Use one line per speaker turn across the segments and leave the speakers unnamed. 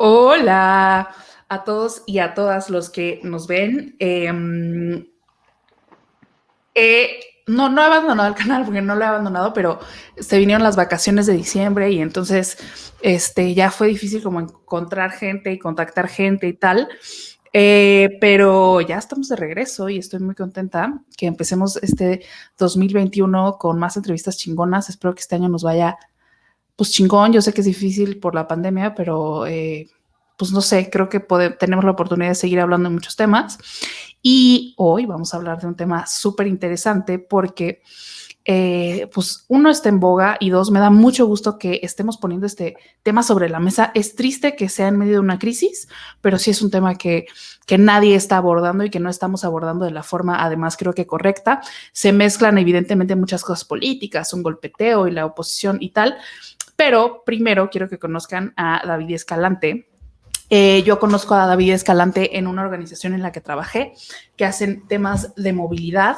Hola a todos y a todas los que nos ven. No he abandonado el canal porque no lo he abandonado, pero se vinieron las vacaciones de diciembre y entonces ya fue difícil como encontrar gente y contactar gente y tal. Pero ya estamos de regreso y estoy muy contenta que empecemos este 2021 con más entrevistas chingonas. Espero que este año nos vaya pues chingón. Yo sé que es difícil por la pandemia, pero pues no sé, creo que tenemos la oportunidad de seguir hablando de muchos temas. Y hoy vamos a hablar de un tema súper interesante porque pues uno está en boga y dos, me da mucho gusto que estemos poniendo este tema sobre la mesa. Es triste que sea en medio de una crisis, pero sí es un tema que nadie está abordando y que no estamos abordando de la forma, además creo que correcta. Se mezclan evidentemente muchas cosas políticas, un golpeteo y la oposición y tal, pero primero quiero que conozcan a David Escalante. Yo conozco a David Escalante en una organización en la que trabajé, que hacen temas de movilidad,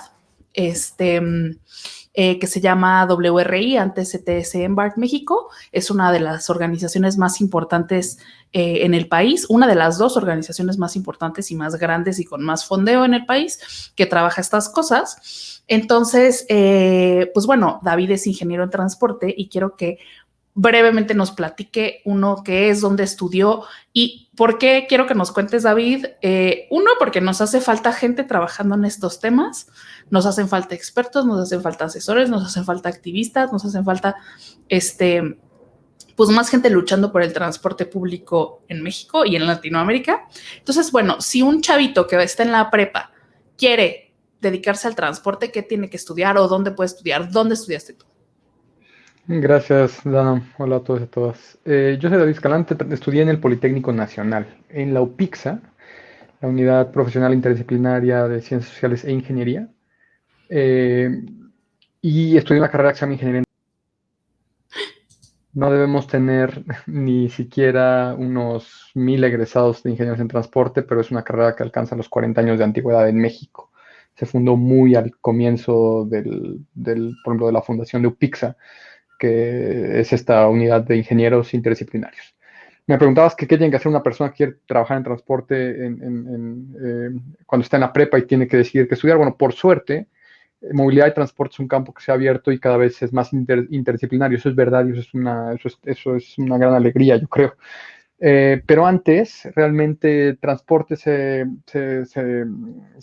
que se llama WRI, antes CTS Embark México. Es una de las organizaciones más importantes en el país, una de las dos organizaciones más importantes y más grandes y con más fondeo en el país que trabaja estas cosas. Entonces, pues bueno, David es ingeniero en transporte y quiero que brevemente nos platique uno qué es, dónde estudió y por qué quiero que nos cuentes, David. Uno, porque nos hace falta gente trabajando en estos temas, nos hacen falta expertos, nos hacen falta asesores, nos hacen falta activistas, nos hacen falta pues más gente luchando por el transporte público en México y en Latinoamérica. Entonces, bueno, si un chavito que está en la prepa quiere dedicarse al transporte, ¿qué tiene que estudiar o dónde puede estudiar? ¿Dónde estudiaste tú?
Gracias, Dana. Hola a todos y a todas. Yo soy David Escalante, estudié en el Politécnico Nacional, en la UPIXA, la Unidad Profesional Interdisciplinaria de Ciencias Sociales e Ingeniería, eh, y estudié una carrera que se llama Ingeniería. No debemos tener ni siquiera unos 1000 egresados de ingenieros en transporte, pero es una carrera que alcanza los 40 años de antigüedad en México. Se fundó muy al comienzo por ejemplo, de la fundación de UPIXA, que es esta unidad de ingenieros interdisciplinarios. Me preguntabas qué tiene que hacer una persona que quiere trabajar en transporte cuando está en la prepa y tiene que decidir qué estudiar. Bueno, por suerte, movilidad y transporte es un campo que se ha abierto y cada vez es más interdisciplinario. Eso es verdad y eso es una gran alegría, yo creo. Pero antes, realmente, transporte se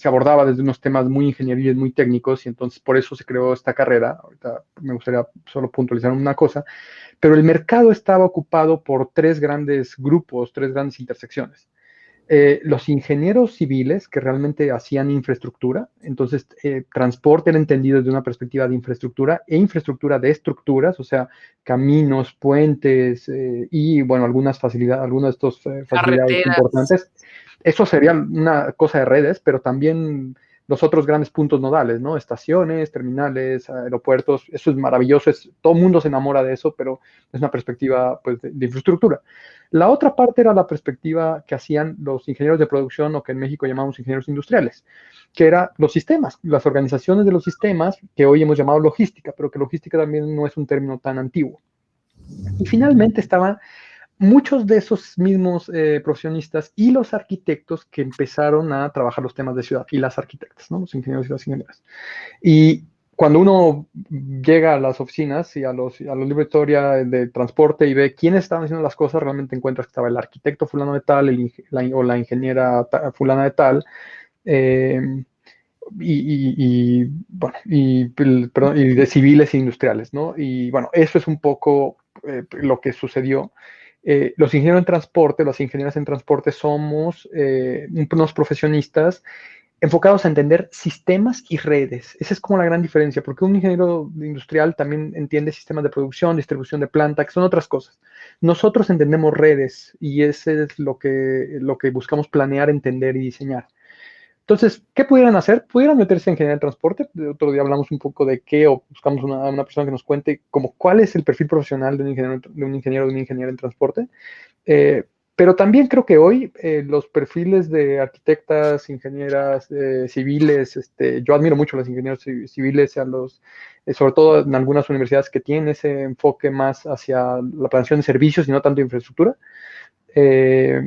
abordaba desde unos temas muy ingenieriles, muy técnicos, y entonces por eso se creó esta carrera. Ahorita me gustaría solo puntualizar una cosa, pero el mercado estaba ocupado por tres grandes grupos, tres grandes intersecciones. Los ingenieros civiles que realmente hacían infraestructura, entonces transporte era entendido desde una perspectiva de infraestructura e infraestructura de estructuras, o sea, caminos, puentes y, bueno, algunas de estas facilidades
Carreteras.
importantes. Eso sería una cosa de redes, pero también los otros grandes puntos nodales, ¿no? Estaciones, terminales, aeropuertos, eso es maravilloso, todo el mundo se enamora de eso, pero es una perspectiva pues, de infraestructura. La otra parte era la perspectiva que hacían los ingenieros de producción o que en México llamamos ingenieros industriales, que eran los sistemas, las organizaciones de los sistemas, que hoy hemos llamado logística, pero que logística también no es un término tan antiguo. Y finalmente estaban muchos de esos mismos profesionistas y los arquitectos que empezaron a trabajar los temas de ciudad, y las arquitectas, ¿no? Los ingenieros y las ingenieras. Y cuando uno llega a las oficinas y a los libros de historia de transporte y ve quiénes estaban haciendo las cosas, realmente encuentras que estaba el arquitecto fulano de tal, o la ingeniera fulana de tal, eh, bueno, y de civiles e industriales, ¿no? Y bueno, eso es un poco lo que sucedió. Los ingenieros en transporte, los ingenieros en transporte somos unos profesionistas enfocados a entender sistemas y redes. Esa es como la gran diferencia, porque un ingeniero industrial también entiende sistemas de producción, distribución de planta, que son otras cosas. Nosotros entendemos redes y ese es lo que buscamos planear, entender y diseñar. Entonces, ¿qué pudieran hacer? Pudieran meterse en ingeniería de transporte. Otro día hablamos un poco de qué, o buscamos una persona que nos cuente como cuál es el perfil profesional de un ingeniero en transporte. Eh, pero también creo que hoy los perfiles de arquitectas, ingenieras civiles, yo admiro mucho a los ingenieros civiles, sobre todo en algunas universidades que tienen ese enfoque más hacia la planeación de servicios y no tanto de infraestructura. eh,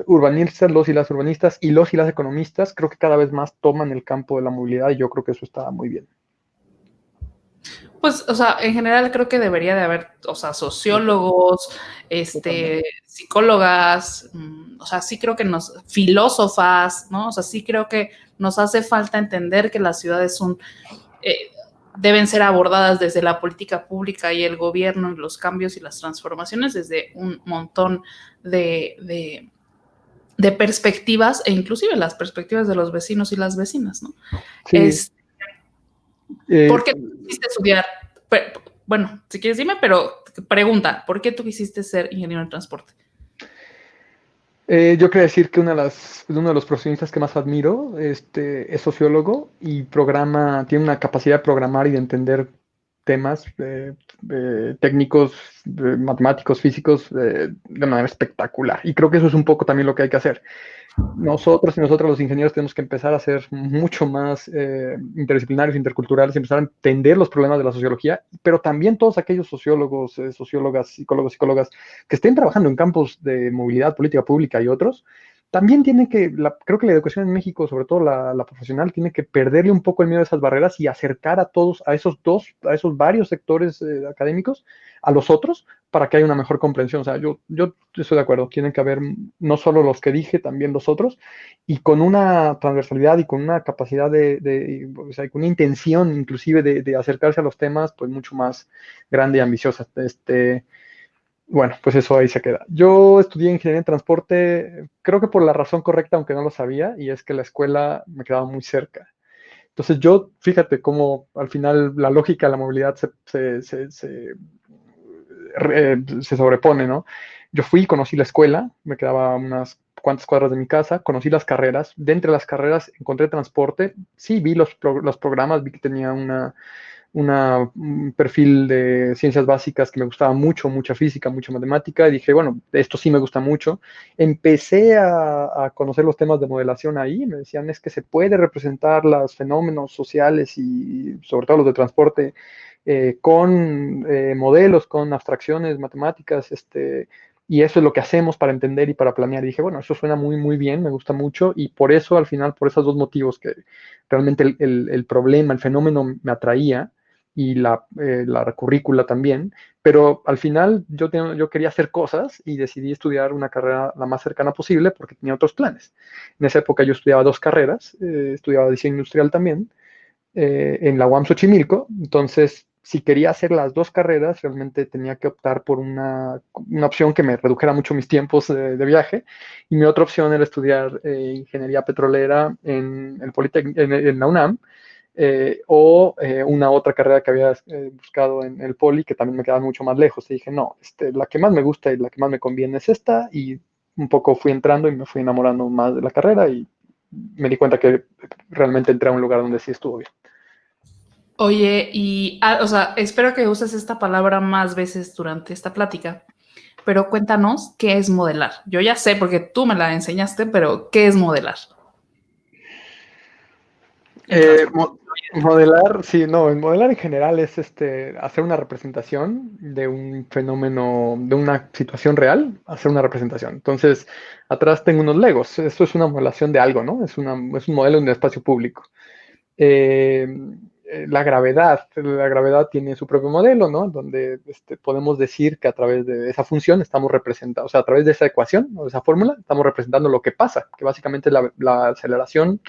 urbanistas, los y las urbanistas y los y las economistas, creo que cada vez más toman el campo de la movilidad y yo creo que eso está muy bien.
Pues, o sea, en general creo que debería de haber, o sea, sociólogos,
Totalmente.
psicólogas, o sea, sí creo que filósofas, ¿no? O sea, sí creo que nos hace falta entender que las ciudades eh, deben ser abordadas desde la política pública y el gobierno, y los cambios y las transformaciones desde un montón de perspectivas, e inclusive las perspectivas de los vecinos y las vecinas, ¿no?
Sí,
¿Por
eh,
qué tú quisiste estudiar? Bueno, si quieres dime, pero pregunta, ¿por qué tú quisiste ser ingeniero en transporte?
yo quería decir que uno de los profesionistas que más admiro es sociólogo y tiene una capacidad de programar y de entender temas técnicos, matemáticos, físicos, de manera espectacular. Y creo que eso es un poco también lo que hay que hacer. Nosotros y nosotros los ingenieros tenemos que empezar a ser mucho más interdisciplinarios, interculturales, y empezar a entender los problemas de la sociología, pero también todos aquellos sociólogos, sociólogas, psicólogos, psicólogas que estén trabajando en campos de movilidad, política pública y otros, también tienen que, creo que la educación en México, sobre todo la profesional, tiene que perderle un poco el miedo a esas barreras y acercar a todos, a esos varios sectores académicos, a los otros, para que haya una mejor comprensión. O sea, yo estoy de acuerdo, tienen que haber no solo los que dije, también los otros, y con una transversalidad y con una capacidad o sea, con una intención inclusive de acercarse a los temas, pues mucho más grande y ambiciosa. Bueno, pues eso ahí se queda. Yo estudié ingeniería en transporte, creo que por la razón correcta, aunque no lo sabía, y es que la escuela me quedaba muy cerca. Entonces yo, fíjate cómo al final la lógica de la movilidad se sobrepone, ¿no? Yo fui, conocí la escuela, me quedaba unas cuantas cuadras de mi casa, conocí las carreras, de entre las carreras encontré transporte, sí, vi los programas, vi que tenía un perfil de ciencias básicas que me gustaba mucho, mucha física, mucha matemática, y dije, bueno, esto sí me gusta mucho. Empecé a conocer los temas de modelación ahí, me decían, es que se puede representar los fenómenos sociales y sobre todo los de transporte con modelos, con abstracciones matemáticas, y eso es lo que hacemos para entender y para planear. Y dije, bueno, eso suena muy, muy bien, me gusta mucho, y por eso, al final, por esos dos motivos que realmente el problema, el fenómeno me atraía, y la currícula también, pero al final yo quería hacer cosas y decidí estudiar una carrera la más cercana posible porque tenía otros planes. En esa época yo estudiaba dos carreras, estudiaba diseño industrial también, en la UAM Xochimilco. Entonces, si quería hacer las dos carreras, realmente tenía que optar por una opción que me redujera mucho mis tiempos de viaje. Y mi otra opción era estudiar ingeniería petrolera en la UNAM, o una otra carrera que había buscado en el Poli, que también me quedaba mucho más lejos. Y dije, no, la que más me gusta y la que más me conviene es esta. Y un poco fui entrando y me fui enamorando más de la carrera y me di cuenta que realmente entré a un lugar donde sí estuvo bien.
Oye, o sea, espero que uses esta palabra más veces durante esta plática, pero cuéntanos qué es modelar. Yo ya sé porque tú me la enseñaste, pero ¿qué es modelar en
Eh,
transporte?
mo- Modelar, sí, no, el modelar en general es hacer una representación de un fenómeno, de una situación real, hacer una representación. Entonces, atrás tengo unos Legos. Esto es una modelación de algo, ¿no? Es un modelo en el espacio público. Eh, la gravedad tiene su propio modelo, ¿no? Donde podemos decir que a través de esa función estamos representando, o sea, a través de esa ecuación o de esa fórmula, estamos representando lo que pasa, que básicamente es la aceleración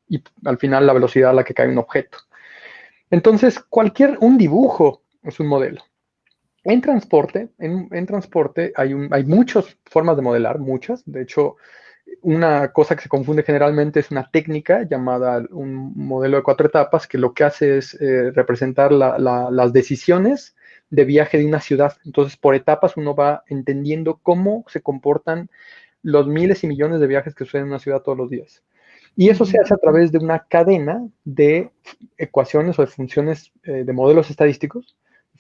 y al final la velocidad a la que cae un objeto. Entonces, un dibujo es un modelo. En transporte hay muchas formas de modelar, muchas. De hecho, una cosa que se confunde generalmente es una técnica llamada un modelo de cuatro etapas, que lo que hace es representar las decisiones de viaje de una ciudad. Entonces, por etapas uno va entendiendo cómo se comportan los miles y millones de viajes que suceden en una ciudad todos los días. Y eso se
Ujú.
hace a través de una cadena de ecuaciones o de funciones, de modelos estadísticos,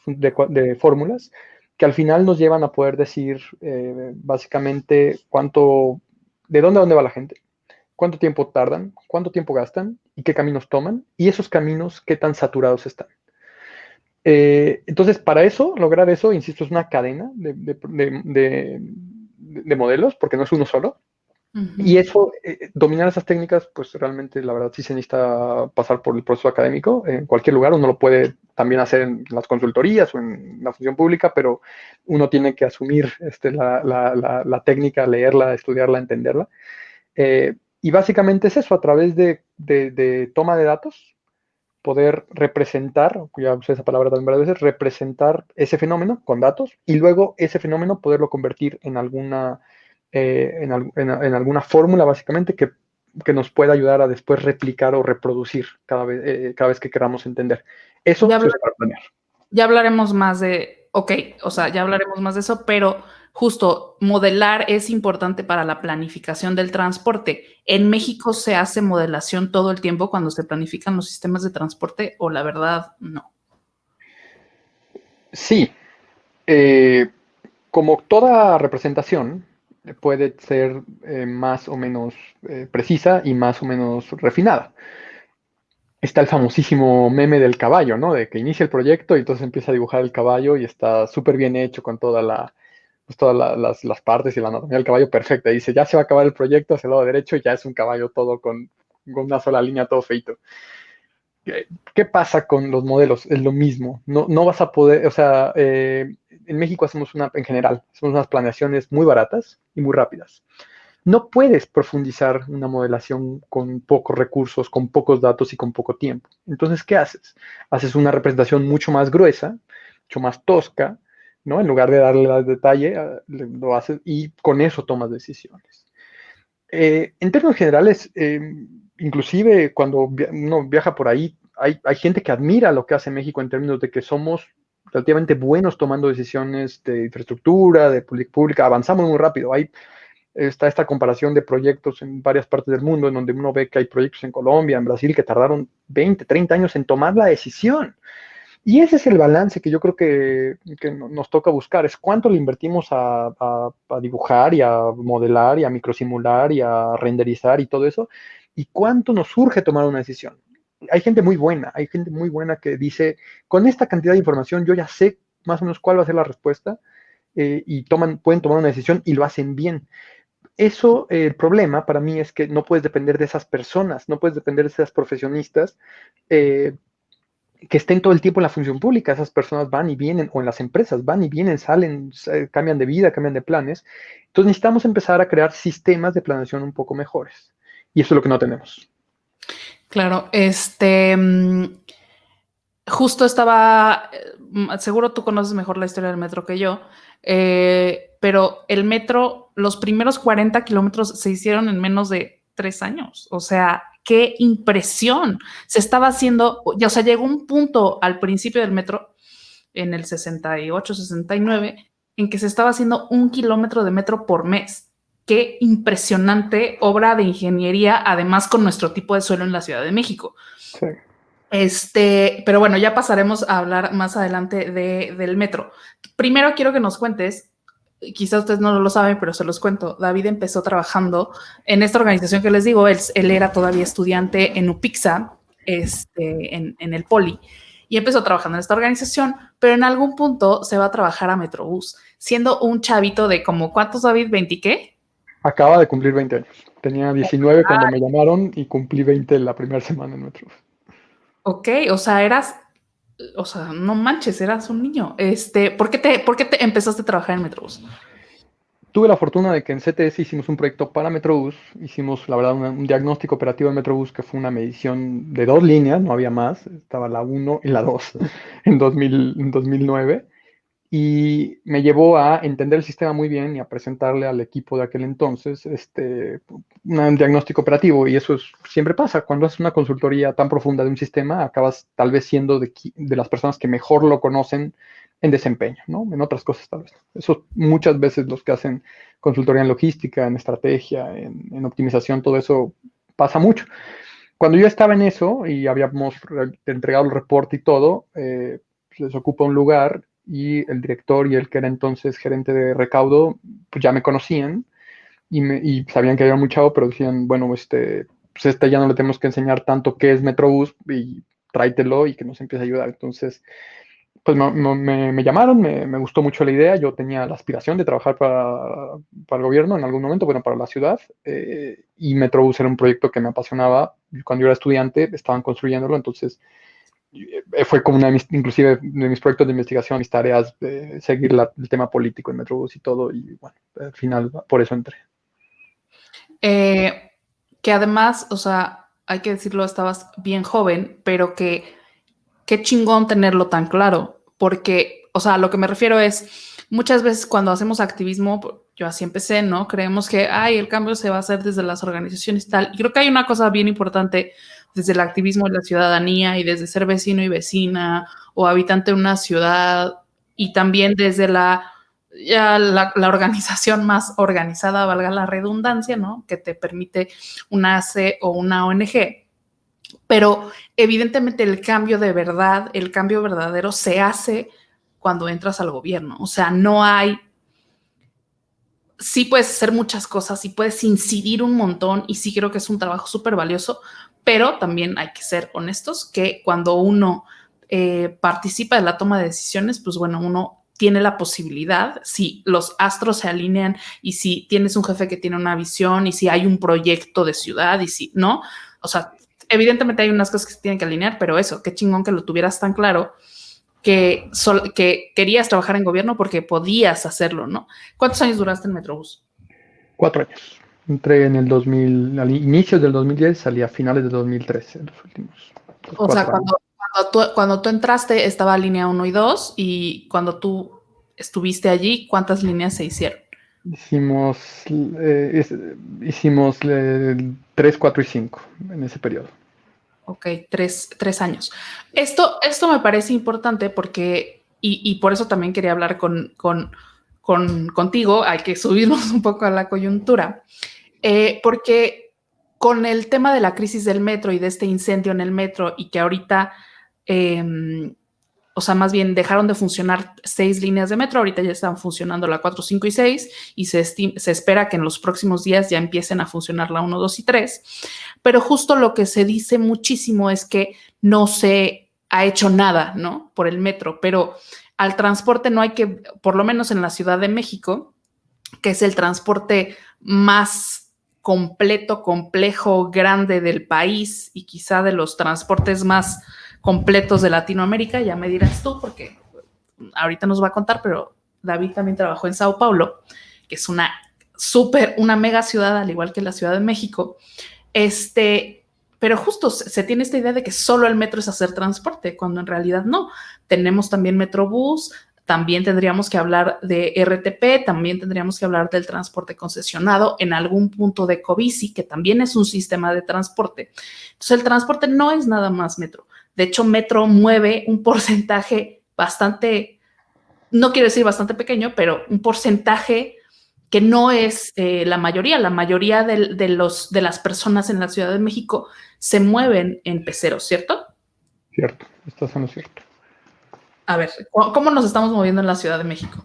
de fórmulas, que al final nos llevan a poder decir básicamente de dónde a dónde va la gente, cuánto tiempo tardan, cuánto tiempo gastan y qué caminos toman, y esos caminos qué tan saturados están. Entonces, para lograr eso, insisto, es una cadena de modelos, porque no es uno solo.
Ujú.
Y eso, dominar esas técnicas, pues realmente la verdad sí se necesita pasar por el proceso académico. En cualquier lugar uno lo puede también hacer en las consultorías o en la función pública, pero uno tiene que asumir la técnica, leerla, estudiarla, entenderla. Y básicamente es eso, a través de toma de datos, poder representar, ya usé esa palabra también varias veces, representar ese fenómeno con datos y luego ese fenómeno poderlo convertir en en alguna fórmula básicamente que nos pueda ayudar a después replicar o reproducir cada vez que queramos entender. Eso
Ya,
se usa para planear.
ya hablaremos más de, ok, o sea, ya hablaremos más de eso, pero justo modelar es importante para la planificación del transporte. ¿En México se hace modelación todo el tiempo cuando se planifican los sistemas de transporte o la verdad no?
Sí, eh, como toda representación puede ser más o menos precisa y más o menos refinada. Está el famosísimo meme del caballo, ¿no? De que inicia el proyecto y entonces empieza a dibujar el caballo y está súper bien hecho con las partes y la anatomía del caballo perfecta. Y dice, ya se va a acabar el proyecto hacia el lado derecho y ya es un caballo todo con una sola línea, todo feito. ¿Qué pasa con los modelos? Es lo mismo. No vas a poder, o sea, en México en general, hacemos unas planeaciones muy baratas y muy rápidas. No puedes profundizar una modelación con pocos recursos, con pocos datos y con poco tiempo. Entonces, ¿qué haces? Haces una representación mucho más gruesa, mucho más tosca, ¿no? En lugar de darle al detalle, lo haces y con eso tomas decisiones. En términos generales, inclusive cuando uno viaja por ahí, hay gente que admira lo que hace México en términos de que somos relativamente buenos tomando decisiones de infraestructura, de política pública, avanzamos muy rápido. Está esta comparación de proyectos en varias partes del mundo, en donde uno ve que hay proyectos en Colombia, en Brasil, que tardaron 20, 30 años en tomar la decisión. Y ese es el balance que yo creo que nos toca buscar, es cuánto le invertimos a dibujar y a modelar y a microsimular y a renderizar y todo eso, y cuánto nos surge tomar una decisión. Hay gente muy buena que dice, con esta cantidad de información yo ya sé más o menos cuál va a ser la respuesta, y pueden tomar una decisión y lo hacen bien. Eso, el problema para mí es que no puedes depender de esas personas, no puedes depender de esas profesionistas eh, que estén todo el tiempo en la función pública. Esas personas van y vienen, o en las empresas van y vienen, salen, cambian de vida, cambian de planes. Entonces necesitamos empezar a crear sistemas de planeación un poco mejores. Y eso es lo que no tenemos.
Claro, justo estaba, seguro tú conoces mejor la historia del metro que yo, pero el metro, los primeros 40 kilómetros se hicieron en menos de 3 años. O sea, qué impresión. Se estaba haciendo, o sea, llegó un punto al principio del metro, en el 68, 69, en que se estaba haciendo 1 kilómetro de metro por mes. Qué impresionante obra de ingeniería, además con nuestro tipo de suelo en la Ciudad de México.
Sí.
Pero bueno, ya pasaremos a hablar más adelante del metro. Primero quiero que nos cuentes, quizás ustedes no lo saben, pero se los cuento. David empezó trabajando en esta organización que les digo, él era todavía estudiante en UPIXA, en el Poli, y empezó trabajando en esta organización, pero en algún punto se va a trabajar a Metrobús, siendo un chavito de como, ¿cuántos, David? ¿20 qué?
Acaba de cumplir 20 años. Tenía 19 cuando me llamaron y cumplí 20 la primera semana en Metro.
Ok, o sea, no manches, eras un niño. ¿Por qué te empezaste a trabajar en Metrobús?
Tuve la fortuna de que en CTS hicimos un proyecto para Metrobús, hicimos la verdad un diagnóstico operativo de Metrobús que fue una medición de 2 líneas, no había más, estaba la uno y la 2 en 2009, y me llevó a entender el sistema muy bien y a presentarle al equipo de aquel entonces un diagnóstico operativo. Y eso siempre pasa, cuando haces una consultoría tan profunda de un sistema, acabas tal vez siendo de las personas que mejor lo conocen en desempeño, ¿no? En otras cosas tal vez. Eso muchas veces los que hacen consultoría en logística, en estrategia, en optimización, todo eso pasa mucho. Cuando yo estaba en eso y habíamos entregado el reporte y todo, les ocupa un lugar y el director y el que era entonces gerente de recaudo, pues ya me conocían y sabían que era muy chavo, pero decían, bueno, pues ya no le tenemos que enseñar tanto qué es Metrobús y tráetelo y que nos empiece a ayudar. Entonces, pues me llamaron, me gustó mucho la idea, yo tenía la aspiración de trabajar para el gobierno en algún momento, bueno, para la ciudad, y Metrobús era un proyecto que me apasionaba. Cuando yo era estudiante estaban construyéndolo, entonces fue como una de inclusive de mis proyectos de investigación, mis tareas, seguir el tema político en Metrobús y todo, y bueno, al final por eso entré.
Que además, o sea, hay que decirlo, estabas bien joven, pero que qué chingón tenerlo tan claro, porque, o sea, lo que me refiero es, muchas veces cuando hacemos activismo, yo así empecé, ¿no? Creemos que, ay, el cambio se va a hacer desde las organizaciones y tal. Y creo que hay una cosa bien importante desde el activismo de la ciudadanía y desde ser vecino y vecina o habitante de una ciudad y también desde la organización más organizada, valga la redundancia, ¿no? Que te permite una AC o una ONG. Pero evidentemente el cambio de verdad, el cambio verdadero se hace cuando entras al gobierno. O sea, no hay, sí puedes hacer muchas cosas, sí puedes incidir un montón y sí creo que es un trabajo súper valioso, pero también hay que ser honestos que cuando uno participa de la toma de decisiones, pues bueno, uno tiene la posibilidad, si los astros se alinean y si tienes un jefe que tiene una visión y si hay un proyecto de ciudad y si no, o sea, evidentemente hay unas cosas que se tienen que alinear, pero eso, qué chingón que lo tuvieras tan claro que querías trabajar en gobierno porque podías hacerlo, ¿no? ¿Cuántos años duraste en Metrobús?
4 años. Entré en el 2000, al inicio del 2010, salí a finales del 2013, en los últimos
O sea,
4 años.
cuando tú entraste estaba línea 1 y 2 y cuando tú estuviste allí, ¿cuántas líneas se hicieron?
Hicimos, hicimos 3, 4 y 5 en ese periodo.
Ok, tres años. Esto me parece importante porque, y por eso también quería hablar contigo, hay que subirnos un poco a la coyuntura, porque con el tema de la crisis del metro y de este incendio en el metro y que ahorita, o sea, más bien dejaron de funcionar 6 líneas de metro, ahorita ya están funcionando la 4, 5 y 6 y se espera que en los próximos días ya empiecen a funcionar la 1, 2 y 3, pero justo lo que se dice muchísimo es que no se ha hecho nada, ¿no? Por el metro, pero al transporte no hay que, por lo menos en la Ciudad de México, que es el transporte más completo, complejo, grande del país y quizá de los transportes más completos de Latinoamérica, ya me dirás tú, porque ahorita nos va a contar, pero David también trabajó en Sao Paulo, que es una mega ciudad, al igual que la Ciudad de México. Pero justo se tiene esta idea de que solo el metro es hacer transporte, cuando en realidad no. Tenemos también Metrobús, también tendríamos que hablar de RTP, también tendríamos que hablar del transporte concesionado, en algún punto de Covici, que también es un sistema de transporte. Entonces, el transporte no es nada más metro. De hecho, metro mueve un porcentaje bastante, no quiero decir bastante pequeño, pero un porcentaje que no es la mayoría. La mayoría de las personas en la Ciudad de México se mueven en peceros, ¿cierto?
Cierto, estás en lo cierto.
A ver, ¿cómo nos estamos moviendo en la Ciudad de México?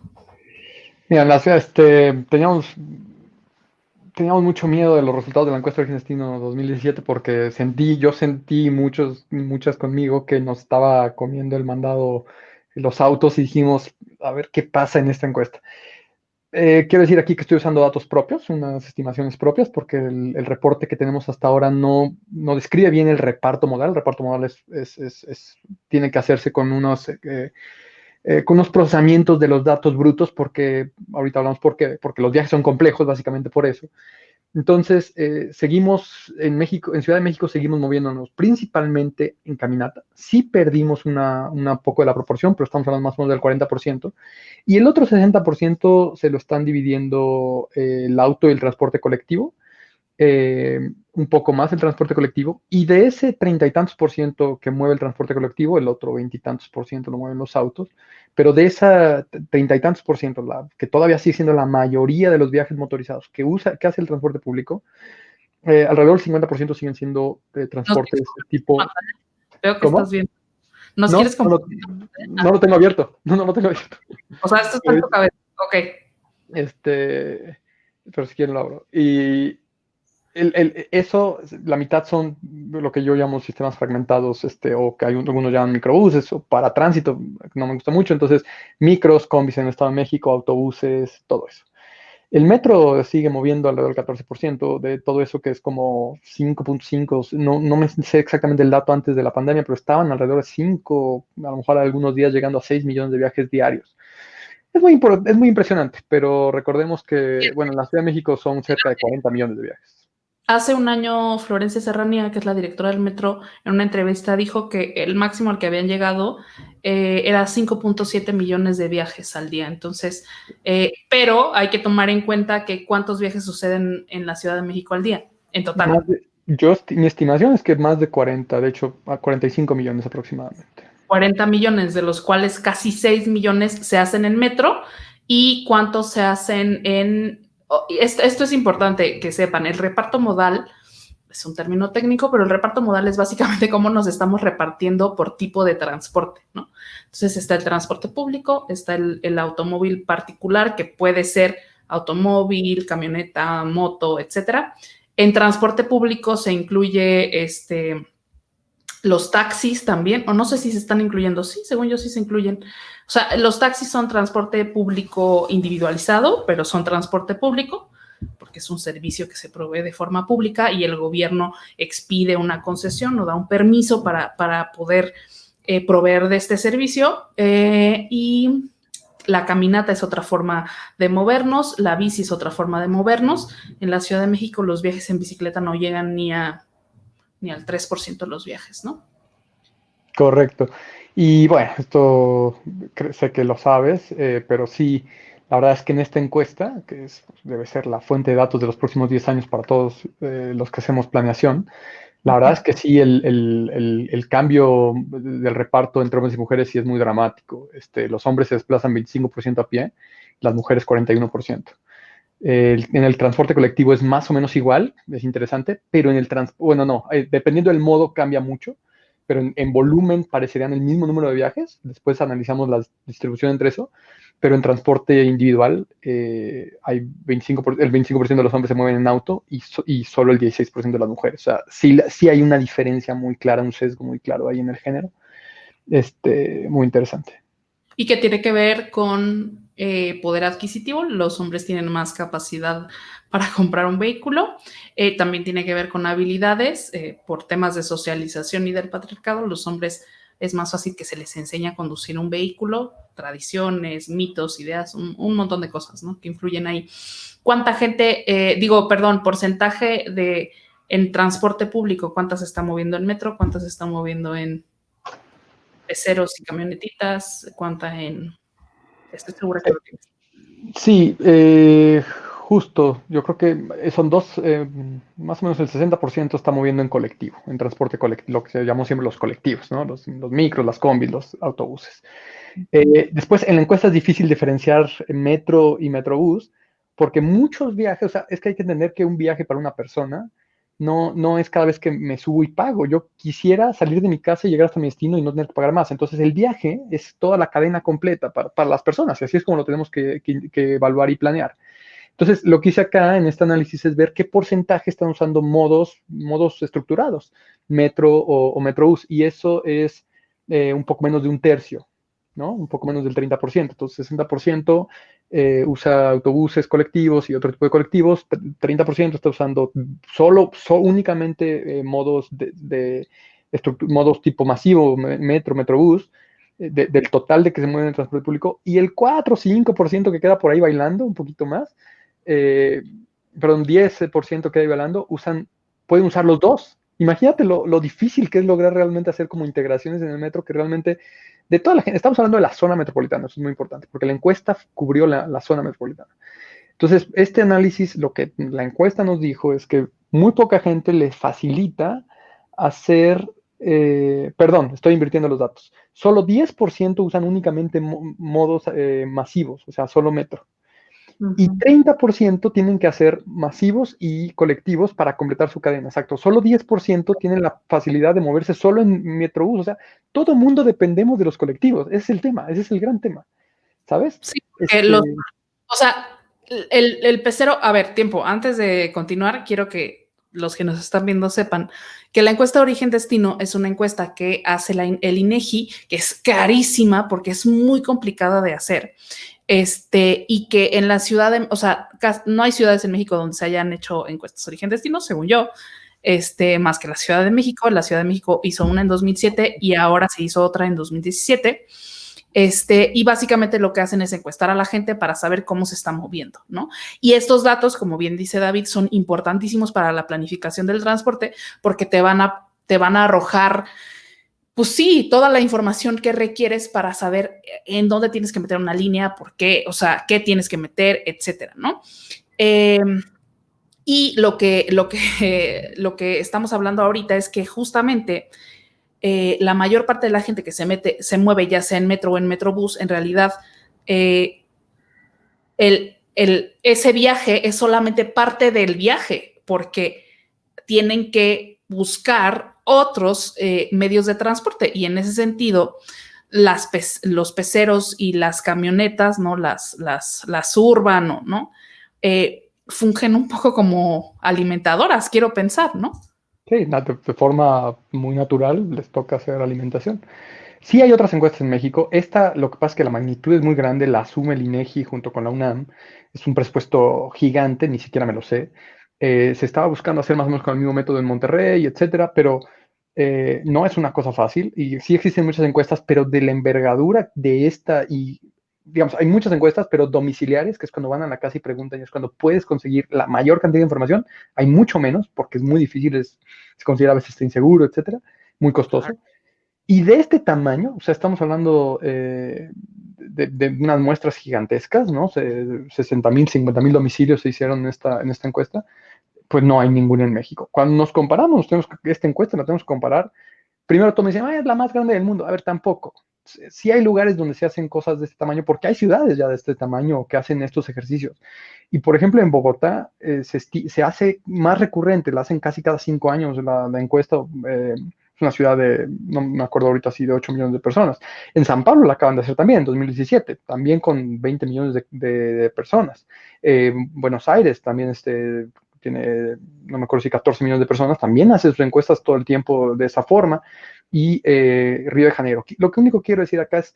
Mira, en la ciudad, teníamos mucho miedo de los resultados de la encuesta del Destino 2017 porque yo sentí muchas conmigo que nos estaba comiendo el mandado los autos y dijimos, a ver qué pasa en esta encuesta. Quiero decir aquí que estoy usando datos propios, unas estimaciones propias, porque el reporte que tenemos hasta ahora no describe bien el reparto modal. El reparto modal tiene que hacerse con unos procesamientos de los datos brutos, porque ahorita hablamos porque los viajes son complejos, básicamente por eso. Entonces, seguimos en México, en Ciudad de México seguimos moviéndonos principalmente en caminata. Sí perdimos una poco de la proporción, pero estamos hablando más o menos del 40%. Y el otro 60% se lo están dividiendo el auto y el transporte colectivo, un poco más el transporte colectivo, y de ese 30 y tantos por ciento que mueve el transporte colectivo, el otro 20 y tantos por ciento lo mueven los autos, pero de esa 30 y tantos por ciento, que todavía sigue siendo la mayoría de los viajes motorizados que hace el transporte público, alrededor del 50% siguen siendo transportes de tipo...
Veo que
¿Cómo?
estás bien. ¿Nos
No,
quieres compartir?
no lo tengo abierto. No lo tengo abierto.
O sea, esto está en tu cabeza. Ok.
Pero si quieren lo abro. Y Eso, la mitad son lo que yo llamo sistemas fragmentados, o que algunos llaman microbuses, o para tránsito, no me gusta mucho. Entonces, micros, combis en el Estado de México, autobuses, todo eso. El metro sigue moviendo alrededor del 14% de todo eso, que es como 5.5, no me sé exactamente el dato antes de la pandemia, pero estaban alrededor de 5, a lo mejor algunos días llegando a 6 millones de viajes diarios. Es muy impresionante, pero recordemos que, bueno, en la Ciudad de México son cerca de 40 millones de viajes.
Hace un año, Florencia Serranía, que es la directora del metro, en una entrevista dijo que el máximo al que habían llegado era 5.7 millones de viajes al día. Entonces, pero hay que tomar en cuenta que cuántos viajes suceden en la Ciudad de México al día, en total.
Mi estimación es que más de 40, de hecho, a 45 millones aproximadamente.
40 millones, de los cuales casi 6 millones se hacen en metro y cuántos se hacen en... Esto es importante que sepan, el reparto modal es un término técnico, pero el reparto modal es básicamente cómo nos estamos repartiendo por tipo de transporte, ¿no? Entonces está el transporte público, está el automóvil particular, que puede ser automóvil, camioneta, moto, etcétera. En transporte público se incluye los taxis también, o no sé si se están incluyendo, sí, según yo sí se incluyen. O sea, los taxis son transporte público individualizado, pero son transporte público, porque es un servicio que se provee de forma pública y el gobierno expide una concesión o da un permiso para poder proveer de este servicio. Y la caminata es otra forma de movernos, la bici es otra forma de movernos. En la Ciudad de México los viajes en bicicleta no llegan ni al 3% de los viajes, ¿no?
Correcto. Y bueno, esto sé que lo sabes, pero sí, la verdad es que en esta encuesta, que debe ser la fuente de datos de los próximos 10 años para todos los que hacemos planeación, la verdad es que sí, el cambio del reparto entre hombres y mujeres sí es muy dramático. Los hombres se desplazan 25% a pie, las mujeres 41%. En el transporte colectivo es más o menos igual, es interesante, pero bueno, no, dependiendo del modo cambia mucho, pero en volumen parecerían el mismo número de viajes, después analizamos la distribución entre eso, pero en transporte individual hay el 25% de los hombres se mueven en auto y solo el 16% de las mujeres. O sea, sí hay una diferencia muy clara, un sesgo muy claro ahí en el género, muy interesante.
Y que tiene que ver con poder adquisitivo. Los hombres tienen más capacidad para comprar un vehículo. También tiene que ver con habilidades por temas de socialización y del patriarcado. Los hombres es más fácil que se les enseñe a conducir un vehículo, tradiciones, mitos, ideas, un montón de cosas, ¿no? Que influyen ahí. ¿Cuánta gente, porcentaje en transporte público? ¿Cuántas se está moviendo en metro? ¿Cuántas se está moviendo en peceros y camionetitas? ¿Cuánta en...? Estoy segura que lo tienes.
Sí, justo, yo creo que son dos, más o menos el 60% está moviendo en colectivo, en transporte colectivo, lo que se llamó siempre los colectivos, ¿no? Los micros, las combis, los autobuses. Después, en la encuesta es difícil diferenciar metro y metrobús, porque muchos viajes, o sea, es que hay que entender que un viaje para una persona no es cada vez que me subo y pago. Yo quisiera salir de mi casa y llegar hasta mi destino y no tener que pagar más. Entonces, el viaje es toda la cadena completa para las personas, y así es como lo tenemos que evaluar y planear. Entonces, lo que hice acá en este análisis es ver qué porcentaje están usando modos estructurados, metro o metrobús, y eso es un poco menos de un tercio, ¿no? Un poco menos del 30%. Entonces, 60% usa autobuses colectivos y otro tipo de colectivos, 30% está usando únicamente modos modos tipo masivo, metro, metrobús, del total de que se mueven en el transporte público, y el 4 o 5% que queda por ahí bailando, un poquito más, eh, perdón, 10% que hay bailando, pueden usar los dos. Imagínate lo difícil que es lograr realmente hacer como integraciones en el metro, que realmente, de toda la gente, estamos hablando de la zona metropolitana, eso es muy importante, porque la encuesta cubrió la zona metropolitana. Entonces, este análisis, lo que la encuesta nos dijo es que muy poca gente le facilita hacer, perdón, estoy invirtiendo los datos, solo 10% usan únicamente modos masivos, o sea, solo metro. Y 30% tienen que hacer masivos y colectivos para completar su cadena. Exacto. Solo 10% tienen la facilidad de moverse solo en Metrobús. O sea, todo mundo dependemos de los colectivos. Ese es el tema, ese es el gran tema. ¿Sabes?
Sí, porque o sea, el pecero, a ver, tiempo, antes de continuar, quiero que los que nos están viendo sepan que la encuesta de origen-destino es una encuesta que hace el INEGI, que es carísima porque es muy complicada de hacer. Y que en la ciudad, o sea, no hay ciudades en México donde se hayan hecho encuestas de origen-destino, según yo, más que la Ciudad de México. La Ciudad de México hizo una en 2007 y ahora se hizo otra en 2017. Y básicamente lo que hacen es encuestar a la gente para saber cómo se está moviendo, ¿no? Y estos datos, como bien dice David, son importantísimos para la planificación del transporte porque te van a arrojar, pues sí, toda la información que requieres para saber en dónde tienes que meter una línea, por qué, o sea, qué tienes que meter, etcétera, ¿no? Y lo que estamos hablando ahorita es que justamente la mayor parte de la gente que se mueve, ya sea en metro o en metrobús, en realidad ese viaje es solamente parte del viaje, porque tienen que buscar otros medios de transporte. Y en ese sentido, los peceros y las camionetas, ¿no? Las urban, ¿no? Fungen un poco como alimentadoras, quiero pensar, ¿no?
Sí, de forma muy natural les toca hacer alimentación. Sí hay otras encuestas en México. Esta, lo que pasa es que la magnitud es muy grande, la asume el INEGI junto con la UNAM. Es un presupuesto gigante, ni siquiera me lo sé. Se estaba buscando hacer más o menos con el mismo método en Monterrey, etcétera, pero no es una cosa fácil. Y sí existen muchas encuestas, pero de la envergadura de esta y digamos, hay muchas encuestas, pero domiciliares, que es cuando van a la casa y preguntan, y es cuando puedes conseguir la mayor cantidad de información. Hay mucho menos, porque es muy difícil, se considera a veces está inseguro, etcétera, muy costoso. Y de este tamaño, o sea, estamos hablando de unas muestras gigantescas, ¿no? 60,000, 50,000 domicilios se hicieron en esta encuesta, pues no hay ninguna en México. Cuando nos comparamos, esta encuesta la tenemos que comparar. Primero todos me dicen, es la más grande del mundo. A ver, tampoco. Sí hay lugares donde se hacen cosas de este tamaño, porque hay ciudades ya de este tamaño que hacen estos ejercicios. Y por ejemplo, en Bogotá se hace más recurrente, la hacen casi cada 5 años la encuesta. Es una ciudad no me acuerdo ahorita, así de 8 millones de personas. En San Pablo la acaban de hacer también, en 2017, también con 20 millones de personas. Buenos Aires también tiene, no me acuerdo si 14 millones de personas, también hace sus encuestas todo el tiempo de esa forma. Y Río de Janeiro. Lo que único que quiero decir acá es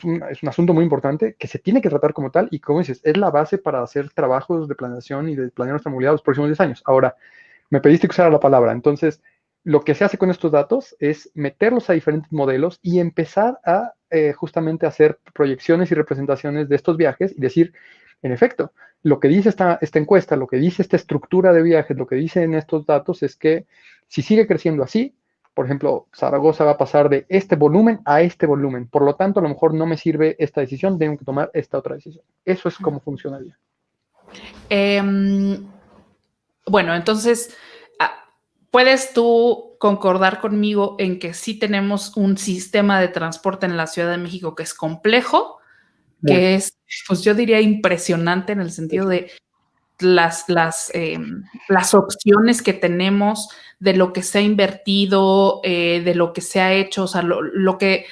un asunto muy importante que se tiene que tratar como tal y, como dices, es la base para hacer trabajos de planeación y de planear nuestra movilidad los próximos 10 años. Ahora, me pediste que usara la palabra, entonces lo que se hace con estos datos es meterlos a diferentes modelos y empezar a justamente hacer proyecciones y representaciones de estos viajes y decir, en efecto, lo que dice esta encuesta, lo que dice esta estructura de viajes, lo que dicen estos datos es que si sigue creciendo así, por ejemplo, Zaragoza va a pasar de este volumen a este volumen. Por lo tanto, a lo mejor no me sirve esta decisión, tengo que tomar esta otra decisión. Eso es como funcionaría.
Bueno, entonces, ¿puedes tú concordar conmigo en que sí tenemos un sistema de transporte en la Ciudad de México que es complejo, que es, pues yo diría, impresionante en el sentido de las opciones que tenemos, de lo que se ha invertido, de lo que se ha hecho, o sea, lo que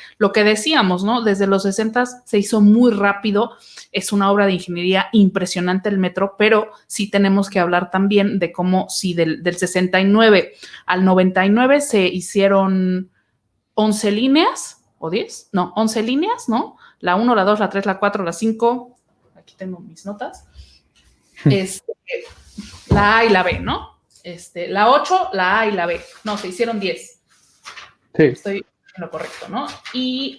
decíamos, ¿no? Desde los 60 se hizo muy rápido, es una obra de ingeniería impresionante el metro, pero sí tenemos que hablar también de cómo si del 69 al 99 se hicieron 11 líneas, o 10, no, 11 líneas, ¿no? La 1, la 2, la 3, la 4, la 5, aquí tengo mis notas. La A y la B, ¿no? La 8, la A y la B. No, se hicieron 10.
Sí.
Estoy en lo correcto, ¿no? Y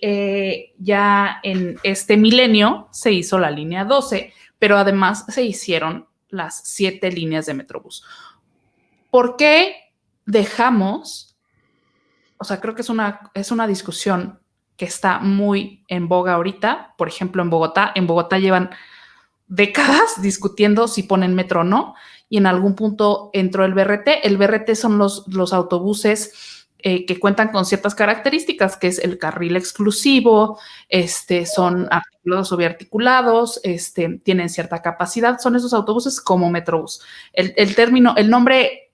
ya en este milenio se hizo la línea 12, pero además se hicieron las 7 líneas de Metrobús. ¿Por qué dejamos? O sea, creo que es una discusión que está muy en boga ahorita. Por ejemplo, en Bogotá llevan décadas discutiendo si ponen metro o no, y en algún punto entró el BRT. El BRT son los autobuses que cuentan con ciertas características, que es el carril exclusivo, son articulados o biarticulados, tienen cierta capacidad, son esos autobuses como Metrobús. El nombre